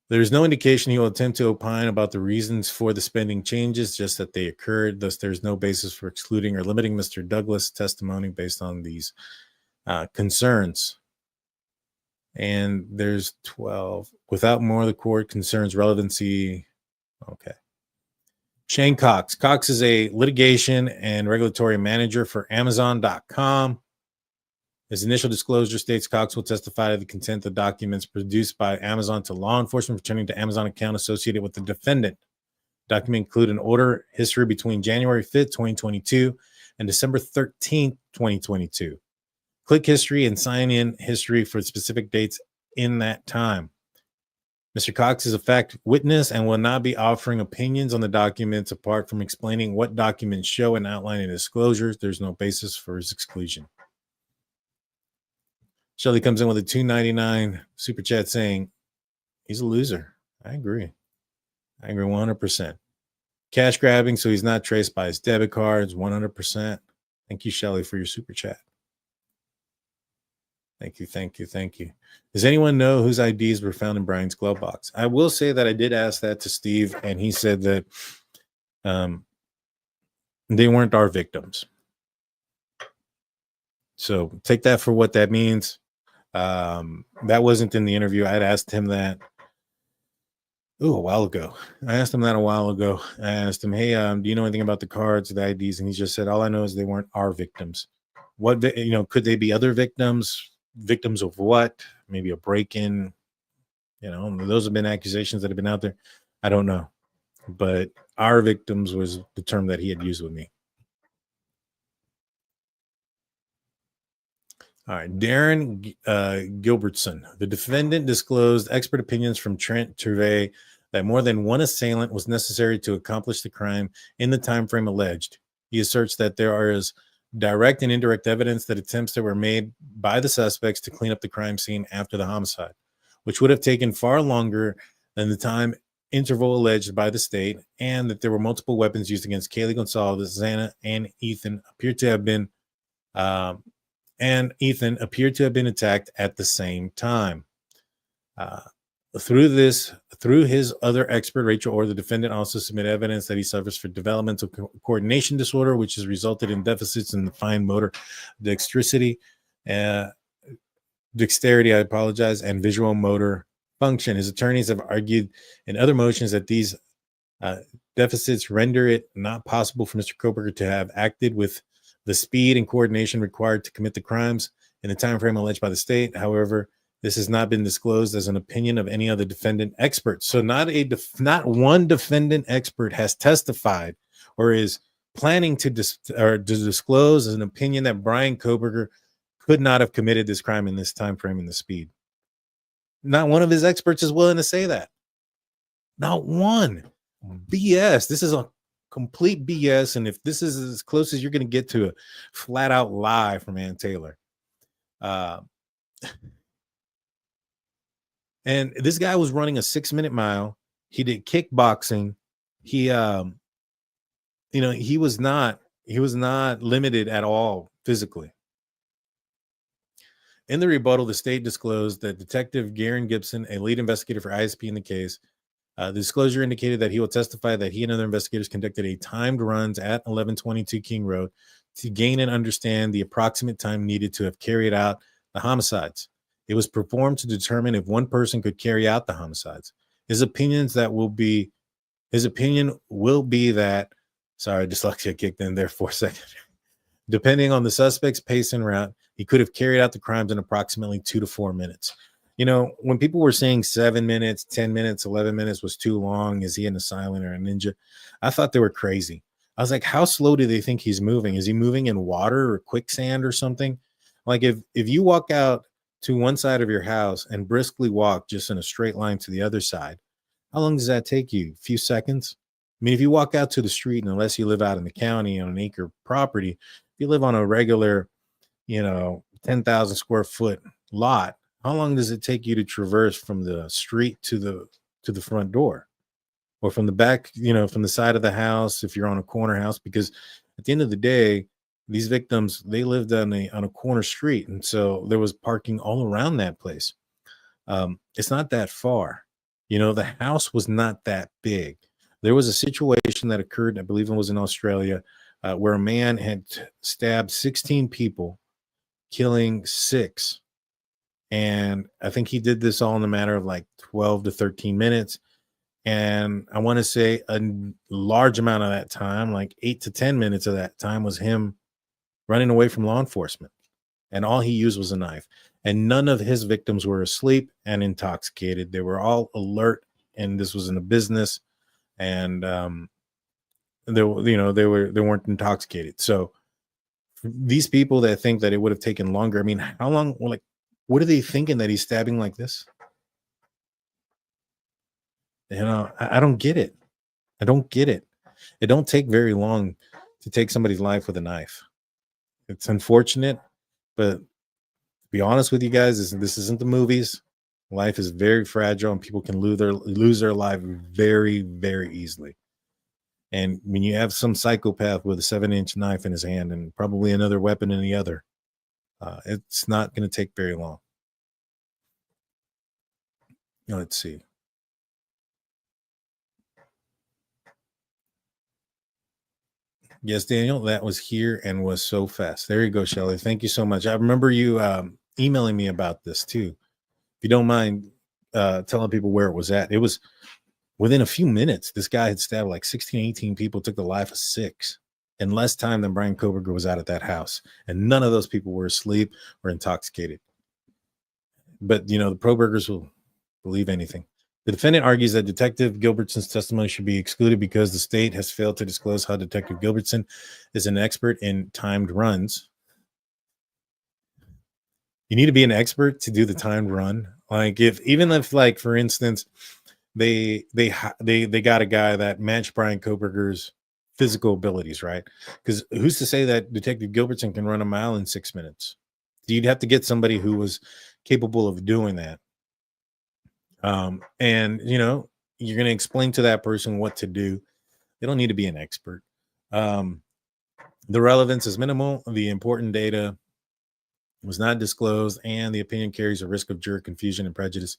G: There's no indication he will attempt to opine about the reasons for the spending changes, just that they occurred. Thus, there's no basis for excluding or limiting Mr. Douglas' testimony based on these concerns. And there's 12. Without more, the court concerns relevancy. Okay. Shane Cox. Cox is a litigation and regulatory manager for Amazon.com. His initial disclosure states Cox will testify to the content of documents produced by Amazon to law enforcement pertaining to Amazon account associated with the defendant. Documents include an order history between January 5th, 2022 and December 13th, 2022. Click history and sign-in history for specific dates in that time. Mr. Cox is a fact witness and will not be offering opinions on the documents apart from explaining what documents show and outlining disclosures. There's no basis for his exclusion. Shelly comes in with a $2.99 super chat saying he's a loser. I agree 100%. Cash grabbing so he's not traced by his debit cards, 100%. Thank you, Shelly, for your super chat. Thank you. Does anyone know whose IDs were found in Bryan's glove box? I will say that I did ask that to Steve, and he said that they weren't our victims. So take that for what that means. That wasn't in the interview. I had asked him that a while ago. I asked him, hey, do you know anything about the cards, the IDs? And he just said, all I know is they weren't our victims. What, could they be other victims? Victims of what? Maybe a break-in. Those have been accusations that have been out there. I don't know. But our victims was the term that he had used with me. All right, Darren Gilbertson. The defendant disclosed expert opinions from Trent Turvey that more than one assailant was necessary to accomplish the crime in the time frame alleged. He asserts that there is direct and indirect evidence that attempts that were made by the suspects to clean up the crime scene after the homicide, which would have taken far longer than the time interval alleged by the state, and that there were multiple weapons used against Kaylee Goncalves, Xana, and Ethan appeared to have been attacked at the same time. Through his other expert, Rachel Orr, the defendant also submitted evidence that he suffers from developmental coordination disorder, which has resulted in deficits in the fine motor dexterity, and visual motor function. His attorneys have argued in other motions that these deficits render it not possible for Mr. Kohberger to have acted with the speed and coordination required to commit the crimes. in the time frame alleged by the state. However, this has not been disclosed as an opinion of any other defendant expert. So not one defendant expert has testified or is planning to disclose as an opinion that Bryan Kohberger could not have committed this crime in this time frame and the speed. Not one of his experts is willing to say that. Not one. BS. This is a complete BS. And if this is as close as you're going to get to a flat out lie from Ann Taylor. And this guy was running a 6-minute mile. He did kickboxing. He he was not limited at all physically. In the rebuttal, the state disclosed that Detective Garen Gibson, a lead investigator for ISP in the case, the disclosure indicated that he will testify that he and other investigators conducted a timed runs at 1122 King Road to gain and understand the approximate time needed to have carried out the homicides. It was performed to determine if one person could carry out the homicides. His opinion will be that, sorry, dyslexia kicked in there for a second. Depending on the suspect's pace and route, he could have carried out the crimes in approximately 2 to 4 minutes. When people were saying 7 minutes, 10 minutes, 11 minutes was too long, is he an assailant or a ninja? I thought they were crazy. I was like, how slow do they think he's moving? Is he moving in water or quicksand or something? Like if you walk out to one side of your house and briskly walk just in a straight line to the other side, how long does that take you? A few seconds? I mean, if you walk out to the street, and unless you live out in the county on an acre property, if you live on a regular, 10,000 square foot lot, how long does it take you to traverse from the street to the front door, or from the back, from the side of the house, if you're on a corner house? Because at the end of the day, these victims, they lived on a corner street, and so there was parking all around that place. It's not that far. The house was not that big. There was a situation that occurred, I believe it was in Australia, where a man had stabbed 16 people, killing 6. And I think he did this all in a matter of like 12 to 13 minutes. And I want to say a large amount of that time, like 8 to 10 minutes of that time, was him running away from law enforcement. And all he used was a knife. And none of his victims were asleep and intoxicated. They were all alert, and this was in a business, and they weren't intoxicated. So these people that think that it would have taken longer, I mean, how long? Like, what are they thinking that he's stabbing like this? I don't get it. I don't get it. It don't take very long to take somebody's life with a knife. It's unfortunate, but to be honest with you guys, this isn't the movies. Life is very fragile, and people can lose their life very, very easily. And when you have some psychopath with a 7-inch knife in his hand and probably another weapon in the other, it's not going to take very long. Let's see. Yes, Daniel, that was here and was so fast. There you go, Shelly. Thank you so much. I remember you emailing me about this too. If you don't mind telling people where it was at. It was within a few minutes. This guy had stabbed like 16, 18 people, took the life of 6 in less time than Bryan Kohberger was out at that house. And none of those people were asleep or intoxicated. But, the pro-burgers will believe anything. The defendant argues that Detective Gilbertson's testimony should be excluded because the state has failed to disclose how Detective Gilbertson is an expert in timed runs. You need to be an expert to do the timed run. Like even if for instance, they got a guy that matched Bryan Kohberger's physical abilities, right? Because who's to say that Detective Gilbertson can run a mile in 6 minutes? You'd have to get somebody who was capable of doing that. And you're going to explain to that person what to do. They don't need to be an expert. The relevance is minimal. The important data was not disclosed, and the opinion carries a risk of juror confusion and prejudice.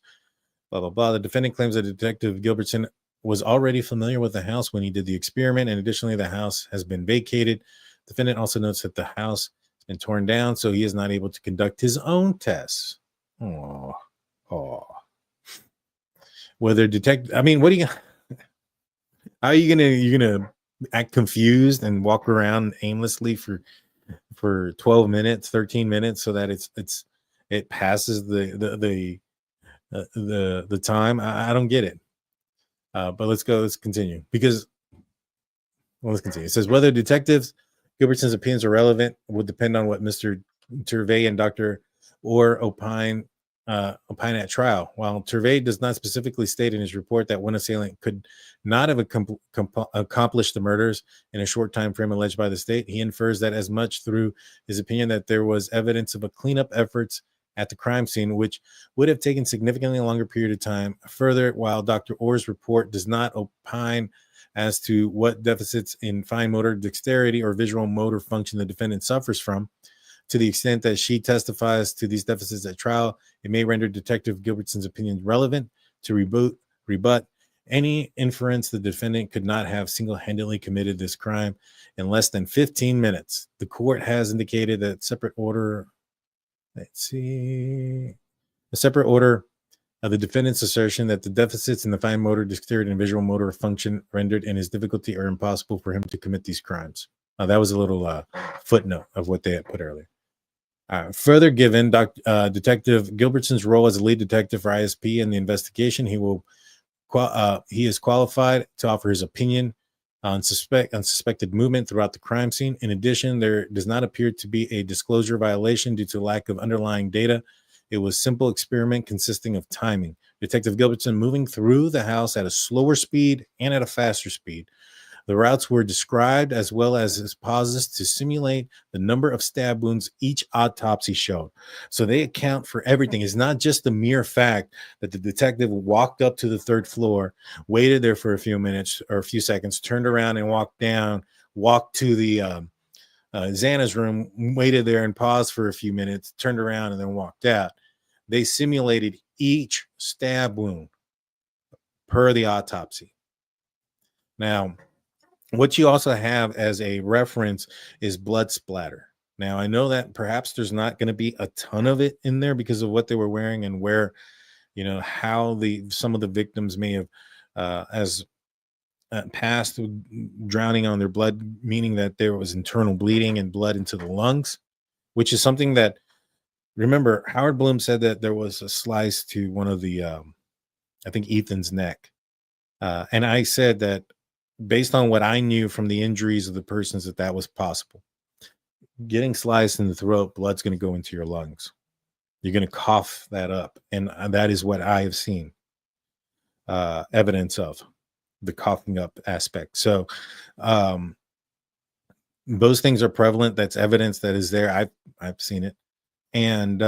G: Blah, blah, blah. The defendant claims that Detective Gilbertson was already familiar with the house when he did the experiment, and additionally, the house has been vacated. The defendant also notes that the house has been torn down, so he is not able to conduct his own tests. Oh. Whether how are you gonna act confused and walk around aimlessly for for 12 minutes, 13 minutes, so that it passes the time. I don't get it. But let's continue, because let's continue. It says whether detectives Gilbertson's opinions are relevant will depend on what Mr. Turvey and Dr. Orr opine at trial. While Turvey does not specifically state in his report that one assailant could not have accomplished the murders in a short time frame alleged by the state, he infers that as much through his opinion that there was evidence of a cleanup efforts at the crime scene, which would have taken significantly longer period of time. Further, while Dr. Orr's report does not opine as to what deficits in fine motor dexterity or visual motor function the defendant suffers from, to the extent that she testifies to these deficits at trial, it may render Detective Gilbertson's opinion relevant to rebut any inference the defendant could not have single-handedly committed this crime in less than 15 minutes. The court has indicated that a separate order of the defendant's assertion that the deficits in the fine motor dexterity and visual motor function rendered in his difficulty or impossible for him to commit these crimes. That was a little footnote of what they had put earlier. Further, given Detective Gilbertson's role as a lead detective for ISP in the investigation, he is qualified to offer his opinion on suspected movement throughout the crime scene. In addition, there does not appear to be a disclosure violation due to lack of underlying data. It was simple experiment consisting of timing. Detective Gilbertson moving through the house at a slower speed and at a faster speed. The routes were described as well as his pauses to simulate the number of stab wounds each autopsy showed. So they account for everything. It's not just the mere fact that the detective walked up to the third floor, waited there for a few minutes or a few seconds, turned around and walked down, walked to the Xana's room, waited there and paused for a few minutes, turned around and then walked out. They simulated each stab wound per the autopsy. Now, what you also have as a reference is blood splatter. Now, I know that perhaps there's not going to be a ton of it in there because of what they were wearing and where, how some of the victims may have passed drowning on their blood, meaning that there was internal bleeding and blood into the lungs, which is something that, remember, Howard Bloom said that there was a slice to one of the, I think, Ethan's neck. And I said that based on what I knew from the injuries of the persons, that was possible. Getting sliced in the throat, blood's going to go into your lungs. You're going to cough that up. And that is what I have seen evidence of, the coughing up aspect. So those things are prevalent. That's evidence that is there. I've seen it. And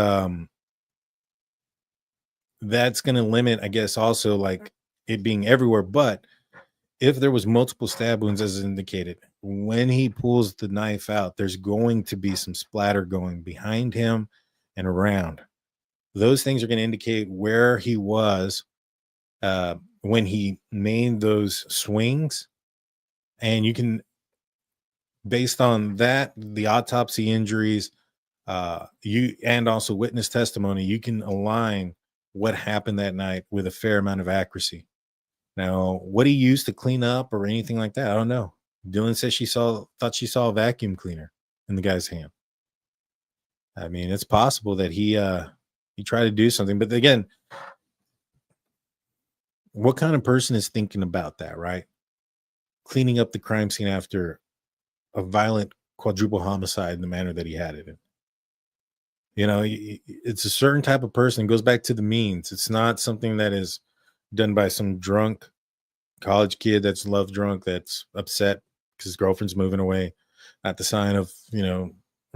G: that's going to limit, I guess, also like it being everywhere. But if there was multiple stab wounds, as indicated, when he pulls the knife out, there's going to be some splatter going behind him and around. Those things are going to indicate where he was when he made those swings. And you can, based on that, the autopsy injuries, and also witness testimony, you can align what happened that night with a fair amount of accuracy. Now, what he used to clean up or anything like that, I don't know. Dylan says thought she saw a vacuum cleaner in the guy's hand. I mean, it's possible that he tried to do something, but again, what kind of person is thinking about that, right? Cleaning up the crime scene after a violent quadruple homicide in the manner that he had it in. It's a certain type of person. It goes back to the means. It's not something that is done by some drunk college kid that's love drunk, that's upset because his girlfriend's moving away. Not the sign of,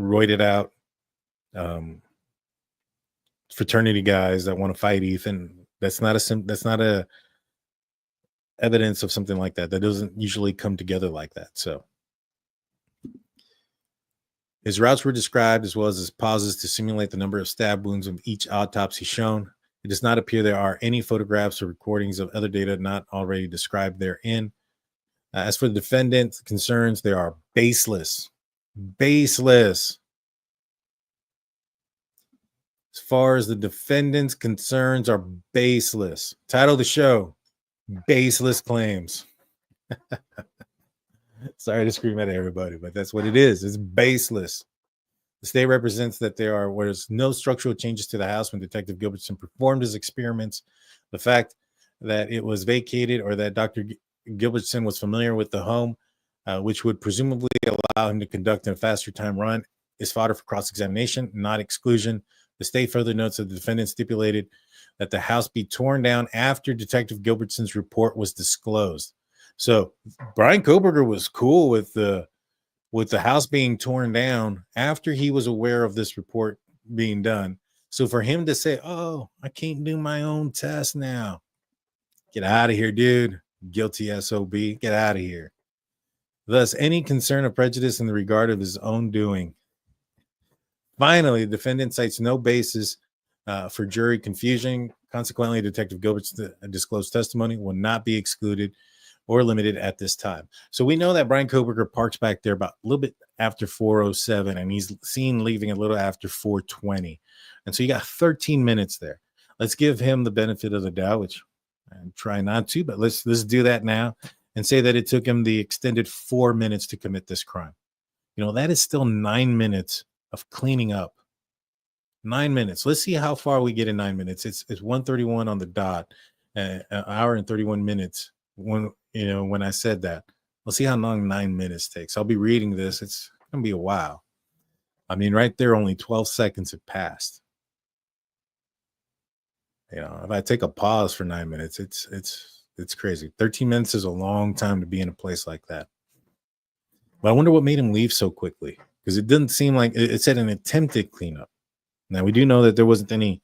G: roided out fraternity guys that want to fight Ethan. That's not a evidence of something like that. That doesn't usually come together like that. So his routes were described as well as his pauses to simulate the number of stab wounds of each autopsy shown. It does not appear there are any photographs or recordings of other data not already described therein. As for the defendant's concerns, they are baseless. Baseless. As far as the defendant's concerns are baseless. Title of the show, Baseless Claims. Sorry to scream at everybody, but that's what it is. It's baseless. The state represents that there was no structural changes to the house when Detective Gilbertson performed his experiments. The fact that it was vacated or that Dr. Gilbertson was familiar with the home, which would presumably allow him to conduct a faster time run, is fodder for cross-examination, not exclusion. The state further notes that the defendant stipulated that the house be torn down after Detective Gilbertson's report was disclosed. So Bryan Kohberger was cool with the house being torn down after he was aware of this report being done. So for him to say, "Oh, I can't do my own test now," get out of here, dude. Guilty SOB. Get out of here. Thus, any concern of prejudice in the regard of his own doing. Finally, the defendant cites no basis for jury confusion. Consequently, Detective Gilbert's disclosed testimony will not be excluded or limited at this time. So we know that Bryan Kohberger parks back there about a little bit after 4:07, and he's seen leaving a little after 4:20. And so you got 13 minutes there. Let's give him the benefit of the doubt, which I'm trying not to, but let's do that now and say that it took him the extended 4 minutes to commit this crime. You know, that is still 9 minutes of cleaning up. 9 minutes. Let's see how far we get in 9 minutes. It's 1:31 on the dot, an hour and 31 minutes. When I said that, let's see how long 9 minutes takes. I'll be reading this. It's gonna be a while. I mean, right there, only 12 seconds have passed. You know, if I take a pause for 9 minutes, it's crazy. 13 minutes is a long time to be in a place like that. But I wonder what made him leave so quickly, because it didn't seem like it said an attempted cleanup. Now we do know that there wasn't any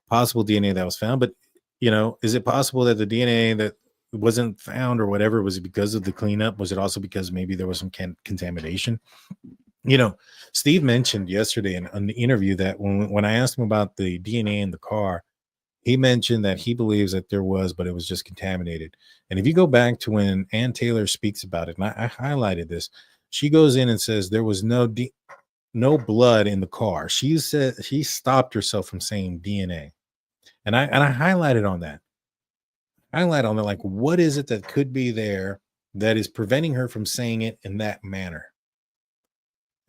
G: possible DNA that was found, but is it possible that the DNA that wasn't found or whatever, was it because of the cleanup? Was it also because maybe there was some contamination? Steve mentioned yesterday in the interview that when I asked him about the DNA in the car, he mentioned that he believes that there was, but it was just contaminated. And if you go back to when Ann Taylor speaks about it, and I highlighted this, she goes in and says there was no blood in the car. She said she stopped herself from saying DNA. And I highlighted on that. Like, what is it that could be there that is preventing her from saying it in that manner?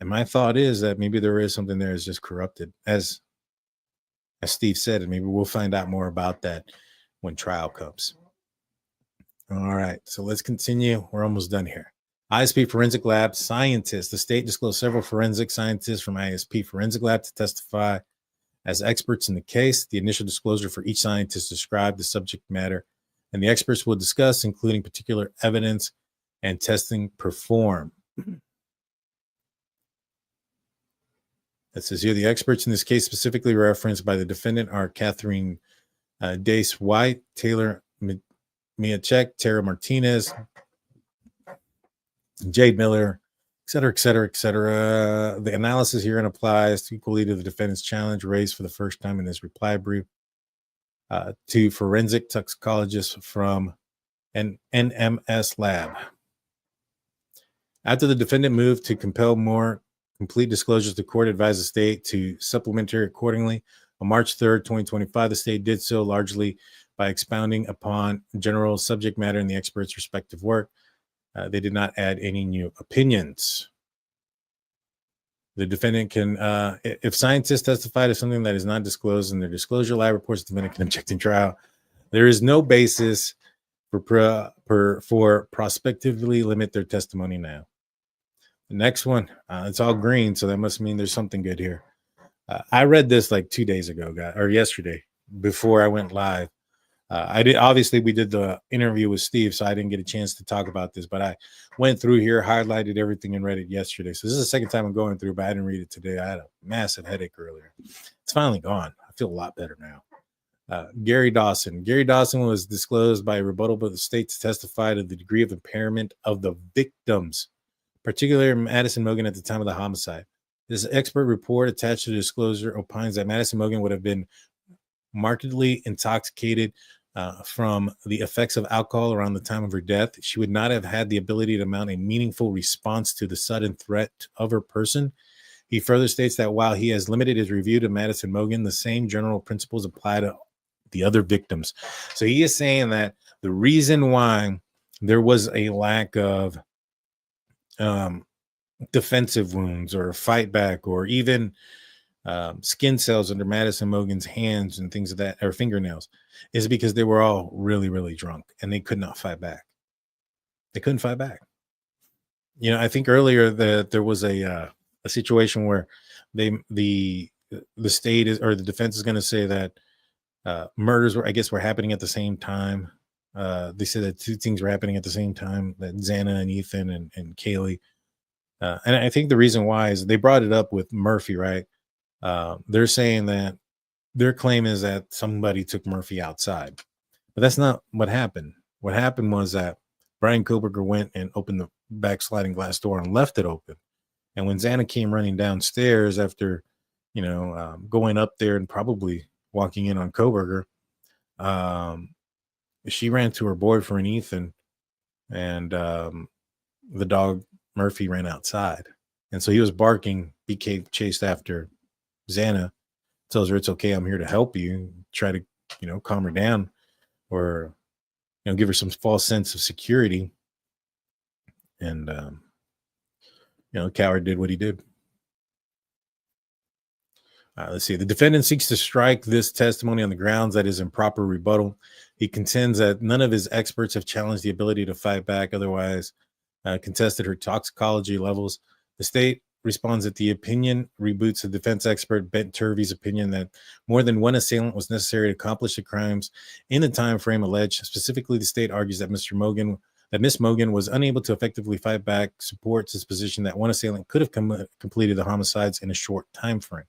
G: And my thought is that maybe there is something there that's just corrupted, as Steve said, and maybe we'll find out more about that when trial comes. All right, so let's continue. We're almost done here. ISP Forensic Lab scientists. The state disclosed several forensic scientists from ISP Forensic Lab to testify as experts in the case. The initial disclosure for each scientist described the subject matter, and the experts will discuss, including particular evidence and testing performed. It says here, the experts in this case specifically referenced by the defendant are Catherine Dace White, Taylor Miachek, Tara Martinez, Jade Miller, et cetera, et cetera, et cetera. The analysis herein applies equally to the defendant's challenge raised for the first time in his reply brief to forensic toxicologists from an NMS lab. After the defendant moved to compel more complete disclosures, the court advised the state to supplementary accordingly. On March 3rd, 2025, the state did so largely by expounding upon general subject matter in the experts' respective work. They did not add any new opinions. The defendant can, if scientists testify to something that is not disclosed in their disclosure lab reports, the defendant can object in trial. There is no basis for prospectively limit their testimony now. The next one, it's all green, so that must mean there's something good here. I read this like 2 days ago, or yesterday, before I went live. Obviously, we did the interview with Steve, so I didn't get a chance to talk about this, but I went through here, highlighted everything, and read it yesterday. So this is the second time I'm going through, but I didn't read it today. I had a massive headache earlier. It's finally gone. I feel a lot better now. Gary Dawson. Gary Dawson was disclosed by a rebuttal by the state to testify to the degree of impairment of the victims, particularly Madison Mogen at the time of the homicide. This expert report attached to the disclosure opines that Madison Mogen would have been markedly intoxicated from the effects of alcohol around the time of her death. She would not have had the ability to mount a meaningful response to the sudden threat of her person. He further states that while he has limited his review to Madison Mogen, the same general principles apply to the other victims. So he is saying that the reason why there was a lack of defensive wounds or fight back, or even skin cells under Madison Mogen's hands and things of that, or fingernails, is because they were all really, really drunk and they could not fight back. They couldn't fight back. You know, I think earlier that there was a situation where the state is, or the defense is going to say that murders were, I guess, were happening at the same time. They said that two things were happening at the same time, that Xana and Ethan and Kaylee. And I think the reason why is they brought it up with Murphy, right? They're saying that their claim is that somebody took Murphy outside, but that's not what happened. What happened was that Bryan Kohberger went and opened the back sliding glass door and left it open. And when Xana came running downstairs after, going up there and probably walking in on Kohberger, she ran to her boyfriend Ethan, and the dog Murphy ran outside, and so he was barking. BK chased after Xana, tells her it's okay, I'm here to help you. Try to calm her down, or give her some false sense of security. And coward did what he did. Let's see. The defendant seeks to strike this testimony on the grounds that is improper rebuttal. He contends that none of his experts have challenged the ability to fight back, otherwise contested her toxicology levels. The state responds that the opinion reboots the defense expert Bent Turvey's opinion that more than one assailant was necessary to accomplish the crimes in the time frame alleged. Specifically, the state argues that Miss Mogen was unable to effectively fight back, supports his position that one assailant could have completed the homicides in a short time frame.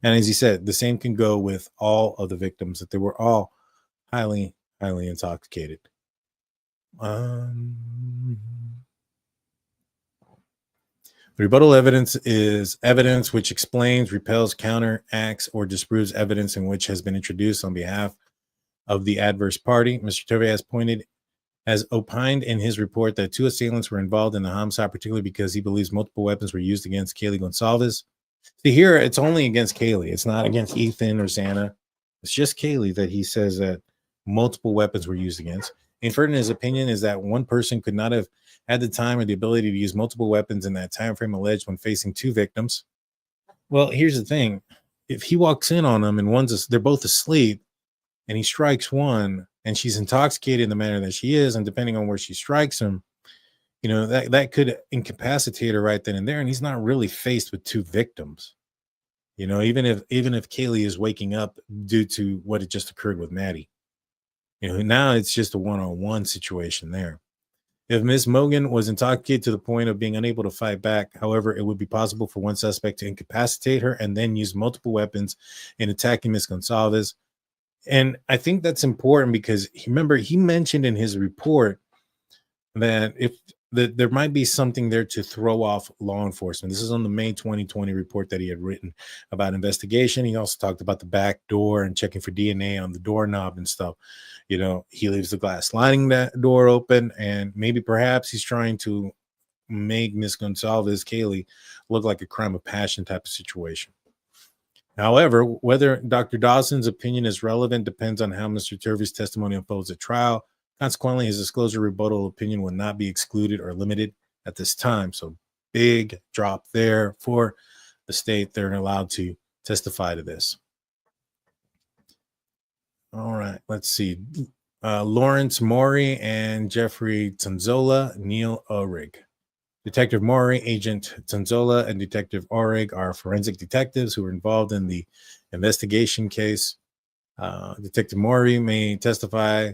G: And as he said, the same can go with all of the victims, that they were all highly, highly intoxicated. The rebuttal evidence is evidence which explains, repels, counteracts, or disproves evidence in which has been introduced on behalf of the adverse party. Mr. Turvey has opined in his report that two assailants were involved in the homicide, particularly because he believes multiple weapons were used against Kaylee Goncalves. See, here it's only against Kaylee. It's not against Ethan or Xana. It's just Kaylee that he says that multiple weapons were used against. Inferred in his opinion is that one person could not have had the time or the ability to use multiple weapons in that time frame alleged when facing two victims. Well, here's the thing. If he walks in on them and they're both asleep, and he strikes one and she's intoxicated in the manner that she is, and depending on where she strikes him, that could incapacitate her right then and there. And he's not really faced with two victims, even if Kaylee is waking up due to what had just occurred with Maddie. Now it's just a one-on-one situation there. If Ms. Mogen was intoxicated to the point of being unable to fight back, however, it would be possible for one suspect to incapacitate her and then use multiple weapons in attacking Ms. Goncalves. And I think that's important because remember, he mentioned in his report that there might be something there to throw off law enforcement. This is on the May 2020 report that he had written about investigation. He also talked about the back door and checking for DNA on the doorknob and stuff. He leaves the glass sliding that door open, and maybe perhaps he's trying to make Miss Goncalves, Kaylee, look like a crime of passion type of situation. However, whether Dr. Dawson's opinion is relevant depends on how Mr. Turvey's testimony unfolds at trial. Consequently, his disclosure rebuttal opinion will not be excluded or limited at this time. So big drop there for the state. They're allowed to testify to this. All right, let's see. Lawrence Maury and Jeffrey Tanzola, Neil Orig. Detective Maury, Agent Tanzola, and Detective Orig are forensic detectives who were involved in the investigation case. Detective Maury may testify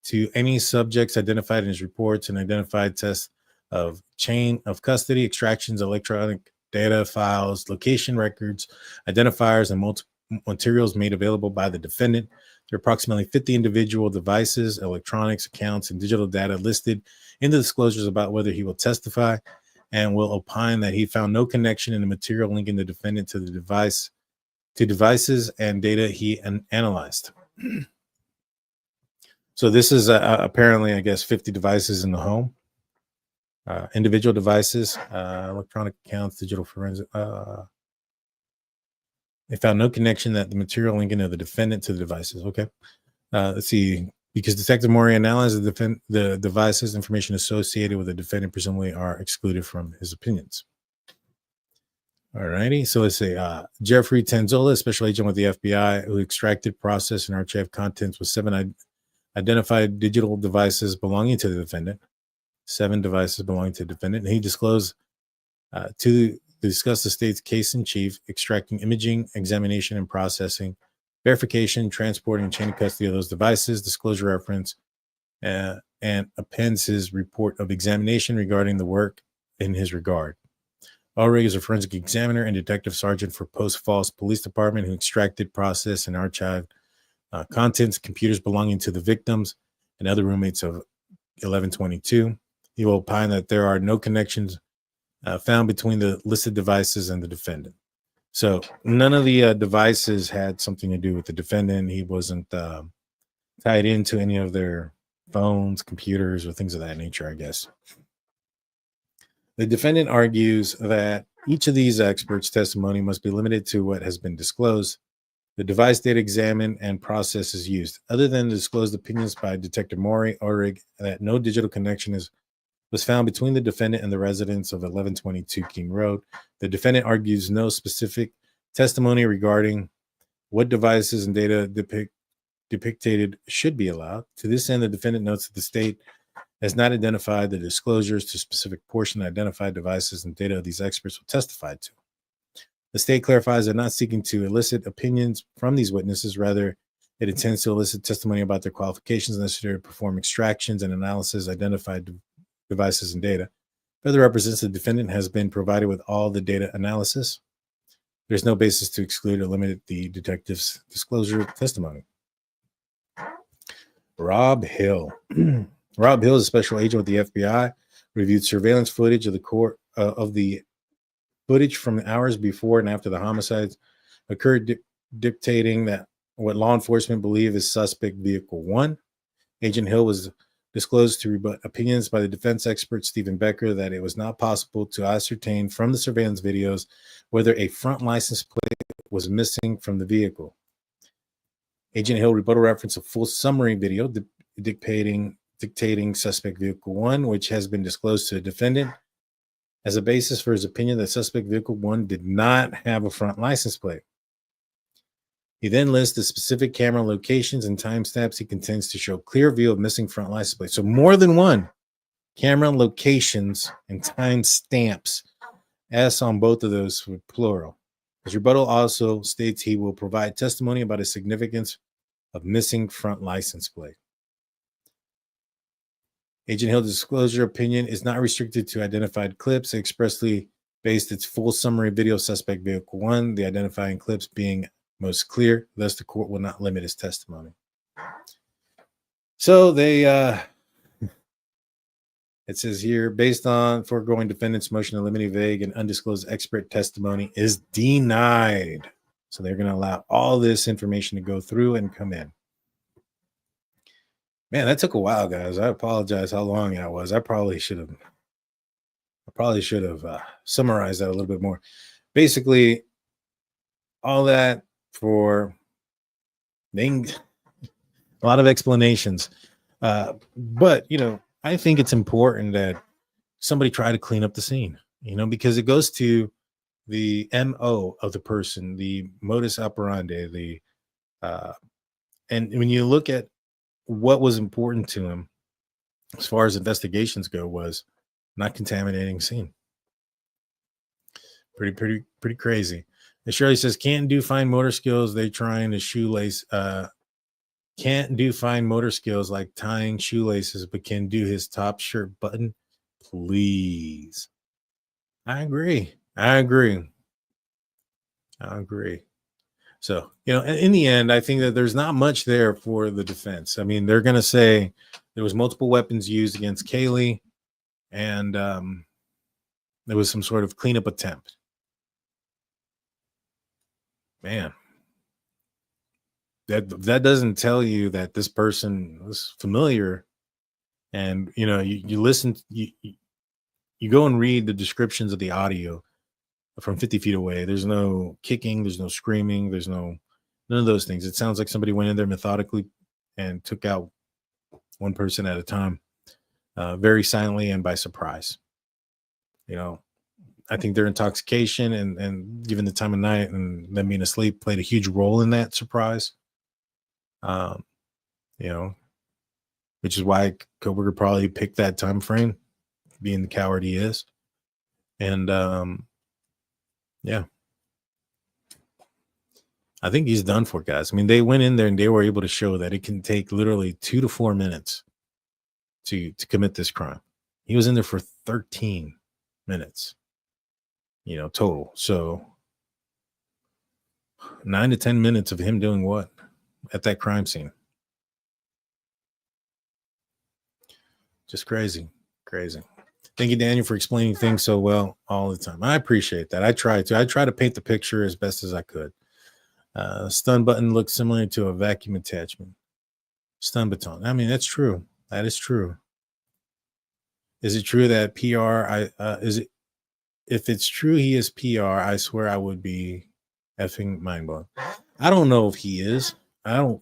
G: to any subjects identified in his reports and identified tests of chain of custody, extractions, electronic data files, location records, identifiers, and multiple materials made available by the defendant. There are approximately 50 individual devices, electronics, accounts, and digital data listed in the disclosures about whether he will testify, and will opine that he found no connection in the material linking the defendant to devices and data he analyzed. So this is apparently, I guess, 50 devices in the home, individual devices, electronic accounts, digital forensic. They found no connection that the material linking of the defendant to the devices. Okay. Let's see. because Detective Maury analyzed the devices, information associated with the defendant presumably are excluded from his opinions. All righty. So let's say Jeffrey Tanzola, special agent with the FBI, who extracted, processed, and archived contents with 7 identified digital devices belonging to the defendant. 7 devices belonging to the defendant. And he disclosed to discuss the state's case in chief, extracting imaging, examination, and processing, verification, transporting, and chain of custody of those devices, disclosure reference, and appends his report of examination regarding the work in his regard. Ulrich is a forensic examiner and detective sergeant for Post Falls Police Department who extracted, processed, and archived contents, computers belonging to the victims and other roommates of 1122. He will opine that there are no connections found between the listed devices and the defendant. So none of the devices had something to do with the defendant. He wasn't tied into any of their phones, computers, or things of that nature, I guess. The defendant argues that each of these experts' testimony must be limited to what has been disclosed. The device data examined and processes used. Other than the disclosed opinions by Detective Maury, Ulrich, that no digital connection was found between the defendant and the residents of 1122 King Road. The defendant argues no specific testimony regarding what devices and data depicted should be allowed. To this end, the defendant notes that the state has not identified the disclosures to specific portion of identified devices and data these experts will testify to. The state clarifies they're not seeking to elicit opinions from these witnesses. Rather, it intends to elicit testimony about their qualifications necessary to perform extractions and analysis identified devices and data. Further represents the defendant has been provided with all the data analysis. There's no basis to exclude or limit the detective's disclosure testimony. Rob Hill. Rob Hill is a special agent with the FBI, reviewed surveillance footage of the court of the footage from hours before and after the homicides occurred, dictating that what law enforcement believe is suspect vehicle 1. Agent Hill was disclosed to rebut opinions by the defense expert Stephen Becker that it was not possible to ascertain from the surveillance videos whether a front license plate was missing from the vehicle. Agent Hill rebuttal referenced a full summary video dictating suspect vehicle 1, which has been disclosed to the defendant as a basis for his opinion that suspect vehicle 1 did not have a front license plate. He then lists the specific camera locations and timestamps he contends to show clear view of missing front license plate. So more than one camera locations and timestamps. S on both of those for plural. His rebuttal also states he will provide testimony about the significance of missing front license plate. Agent Hill's disclosure opinion is not restricted to identified clips. It expressly based its full summary video of suspect vehicle 1, the identifying clips being most clear. Thus, the court will not limit his testimony. So they, it says here, based on foregoing defendant's motion to eliminate vague and undisclosed expert testimony is denied. So they're going to allow all this information to go through and come in. Man, that took a while, guys. I apologize how long that was. I probably should have summarized that a little bit more. Basically, all that for a lot of explanations. But, you know, I think it's important that somebody try to clean up the scene, you know, because it goes to the MO of the person, the modus operandi, and when you look at what was important to him as far as investigations go was not contaminating scene. Pretty crazy. And Shirley says, can't do fine motor skills. They trying to shoelace, can't do fine motor skills like tying shoelaces, but can do his top shirt button. Please. I agree. So, you know, in the end, I think that there's not much there for the defense. I mean, they're going to say there was multiple weapons used against Kaylee, and there was some sort of cleanup attempt. Man, that doesn't tell you that this person was familiar. And, you know, you listen, you go and read the descriptions of the audio from 50 feet away. There's no kicking, there's no screaming, there's none of those things. It sounds like somebody went in there methodically and took out one person at a time, very silently and by surprise. I think their intoxication and given the time of night and them being asleep played a huge role in that surprise. Um, which is why Kohberger probably picked that time frame, being the coward he is. And yeah, I think he's done for, guys. I mean, they went in there and they were able to show that it can take literally 2 to 4 minutes to commit this crime. He was in there for 13 minutes, total. So 9 to 10 minutes of him doing what at that crime scene? Just crazy. Thank you, Daniel, for explaining things so well all the time. I appreciate that. I try to paint the picture as best as I could. Stun button looks similar to a vacuum attachment. Stun baton. I mean, that's true. That is true. Is it true that PR? If it's true he is PR, I swear I would be effing mind blown. I don't know if he is. I don't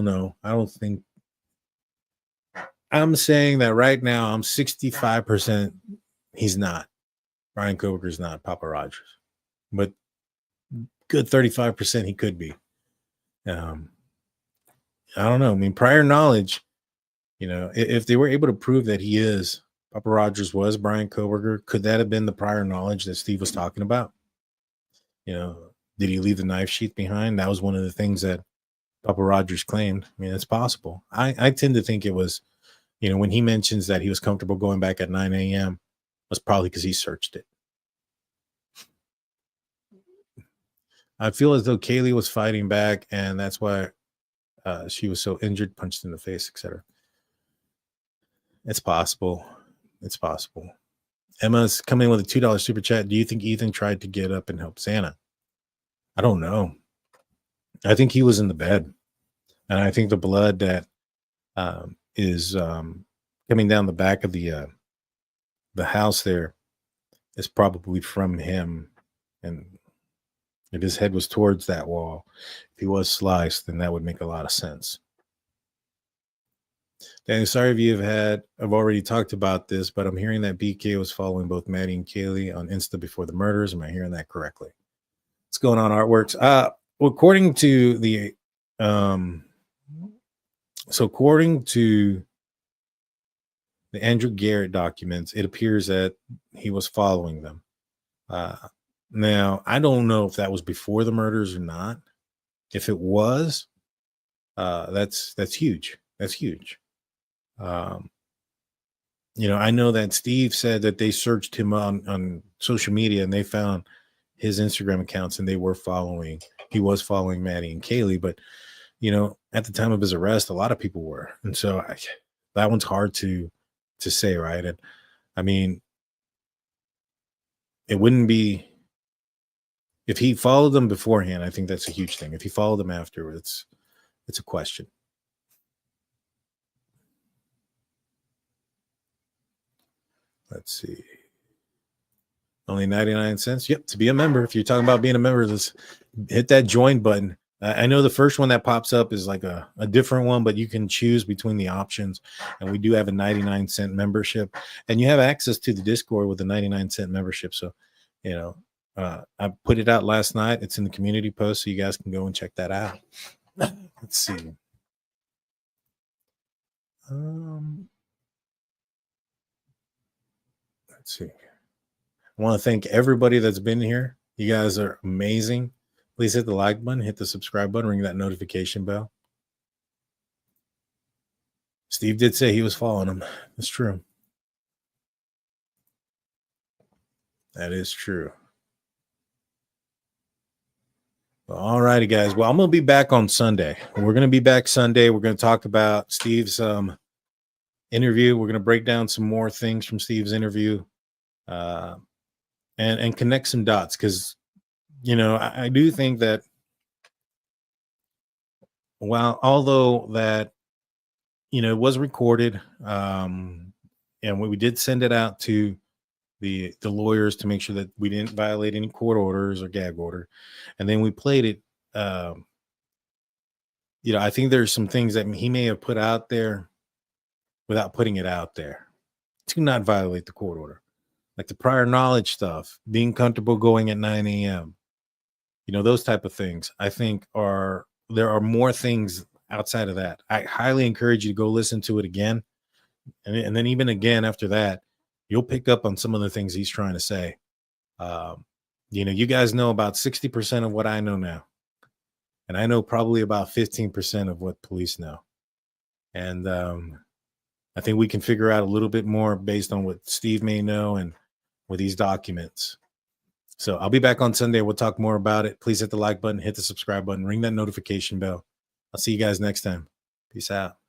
G: know. I don't think. I'm saying that right now I'm 65% he's not. Bryan Kohberger's not Papa Rogers. But good 35% he could be. I don't know. I mean, prior knowledge, if they were able to prove that he is Papa Rogers was Bryan Kohberger, could that have been the prior knowledge that Steve was talking about? Did he leave the knife sheath behind? That was one of the things that Papa Rogers claimed. I mean, it's possible. I tend to think it was, when he mentions that he was comfortable going back at 9 a.m., was probably because he searched it. I feel as though Kaylee was fighting back, and that's why she was so injured, punched in the face, etc. It's possible. It's possible. Emma's coming in with a $2 super chat. Do you think Ethan tried to get up and help Xana? I don't know. I think he was in the bed, and I think the blood that is coming down the back of the house there is probably from him, and if his head was towards that wall, if he was sliced, then that would make a lot of sense. Danny, sorry if I've already talked about this, but I'm hearing that BK was following both Maddie and Kaylee on Insta before the murders. Am I hearing that correctly? What's going on, Artworks? According to the Andrew Garrett documents, it appears that he was following them. Now, I don't know if that was before the murders or not. If it was, that's huge. That's huge. I know that Steve said that they searched him on social media and they found his Instagram accounts and he was following Maddie and Kaylee, but at the time of his arrest, a lot of people were. And so that one's hard to say, right? And I mean, it wouldn't be, if he followed them beforehand, I think that's a huge thing. If he followed them afterwards, it's a question. Let's see. Only 99 cents. Yep. To be a member. If you're talking about being a member, let's hit that join button. I know the first one that pops up is like a different one, but you can choose between the options. And we do have a 99-cent membership, and you have access to the Discord with a 99-cent membership. So, I put it out last night. It's in the community post, so you guys can go and check that out. Let's see. Let's see. I want to thank everybody that's been here. You guys are amazing. Please hit the like button, hit the subscribe button, ring that notification bell. Steve did say he was following him. That's true. That is true. Well, all righty, guys. Well, I'm going to be back on Sunday. We're going to be back Sunday. We're going to talk about Steve's interview. We're going to break down some more things from Steve's interview and connect some dots, because I do think that although that it was recorded, and we did send it out to the lawyers to make sure that we didn't violate any court orders or gag order, and then we played it. I think there's some things that he may have put out there without putting it out there to not violate the court order. Like the prior knowledge stuff, being comfortable going at 9 a.m., those type of things, I think there are more things outside of that. I highly encourage you to go listen to it again. And then even again after that, you'll pick up on some of the things he's trying to say. You guys know about 60% of what I know now. And I know probably about 15% of what police know. And I think we can figure out a little bit more based on what Steve may know and with these documents. So I'll be back on Sunday. We'll talk more about it. Please hit the like button, hit the subscribe button, ring that notification bell. I'll see you guys next time. Peace out.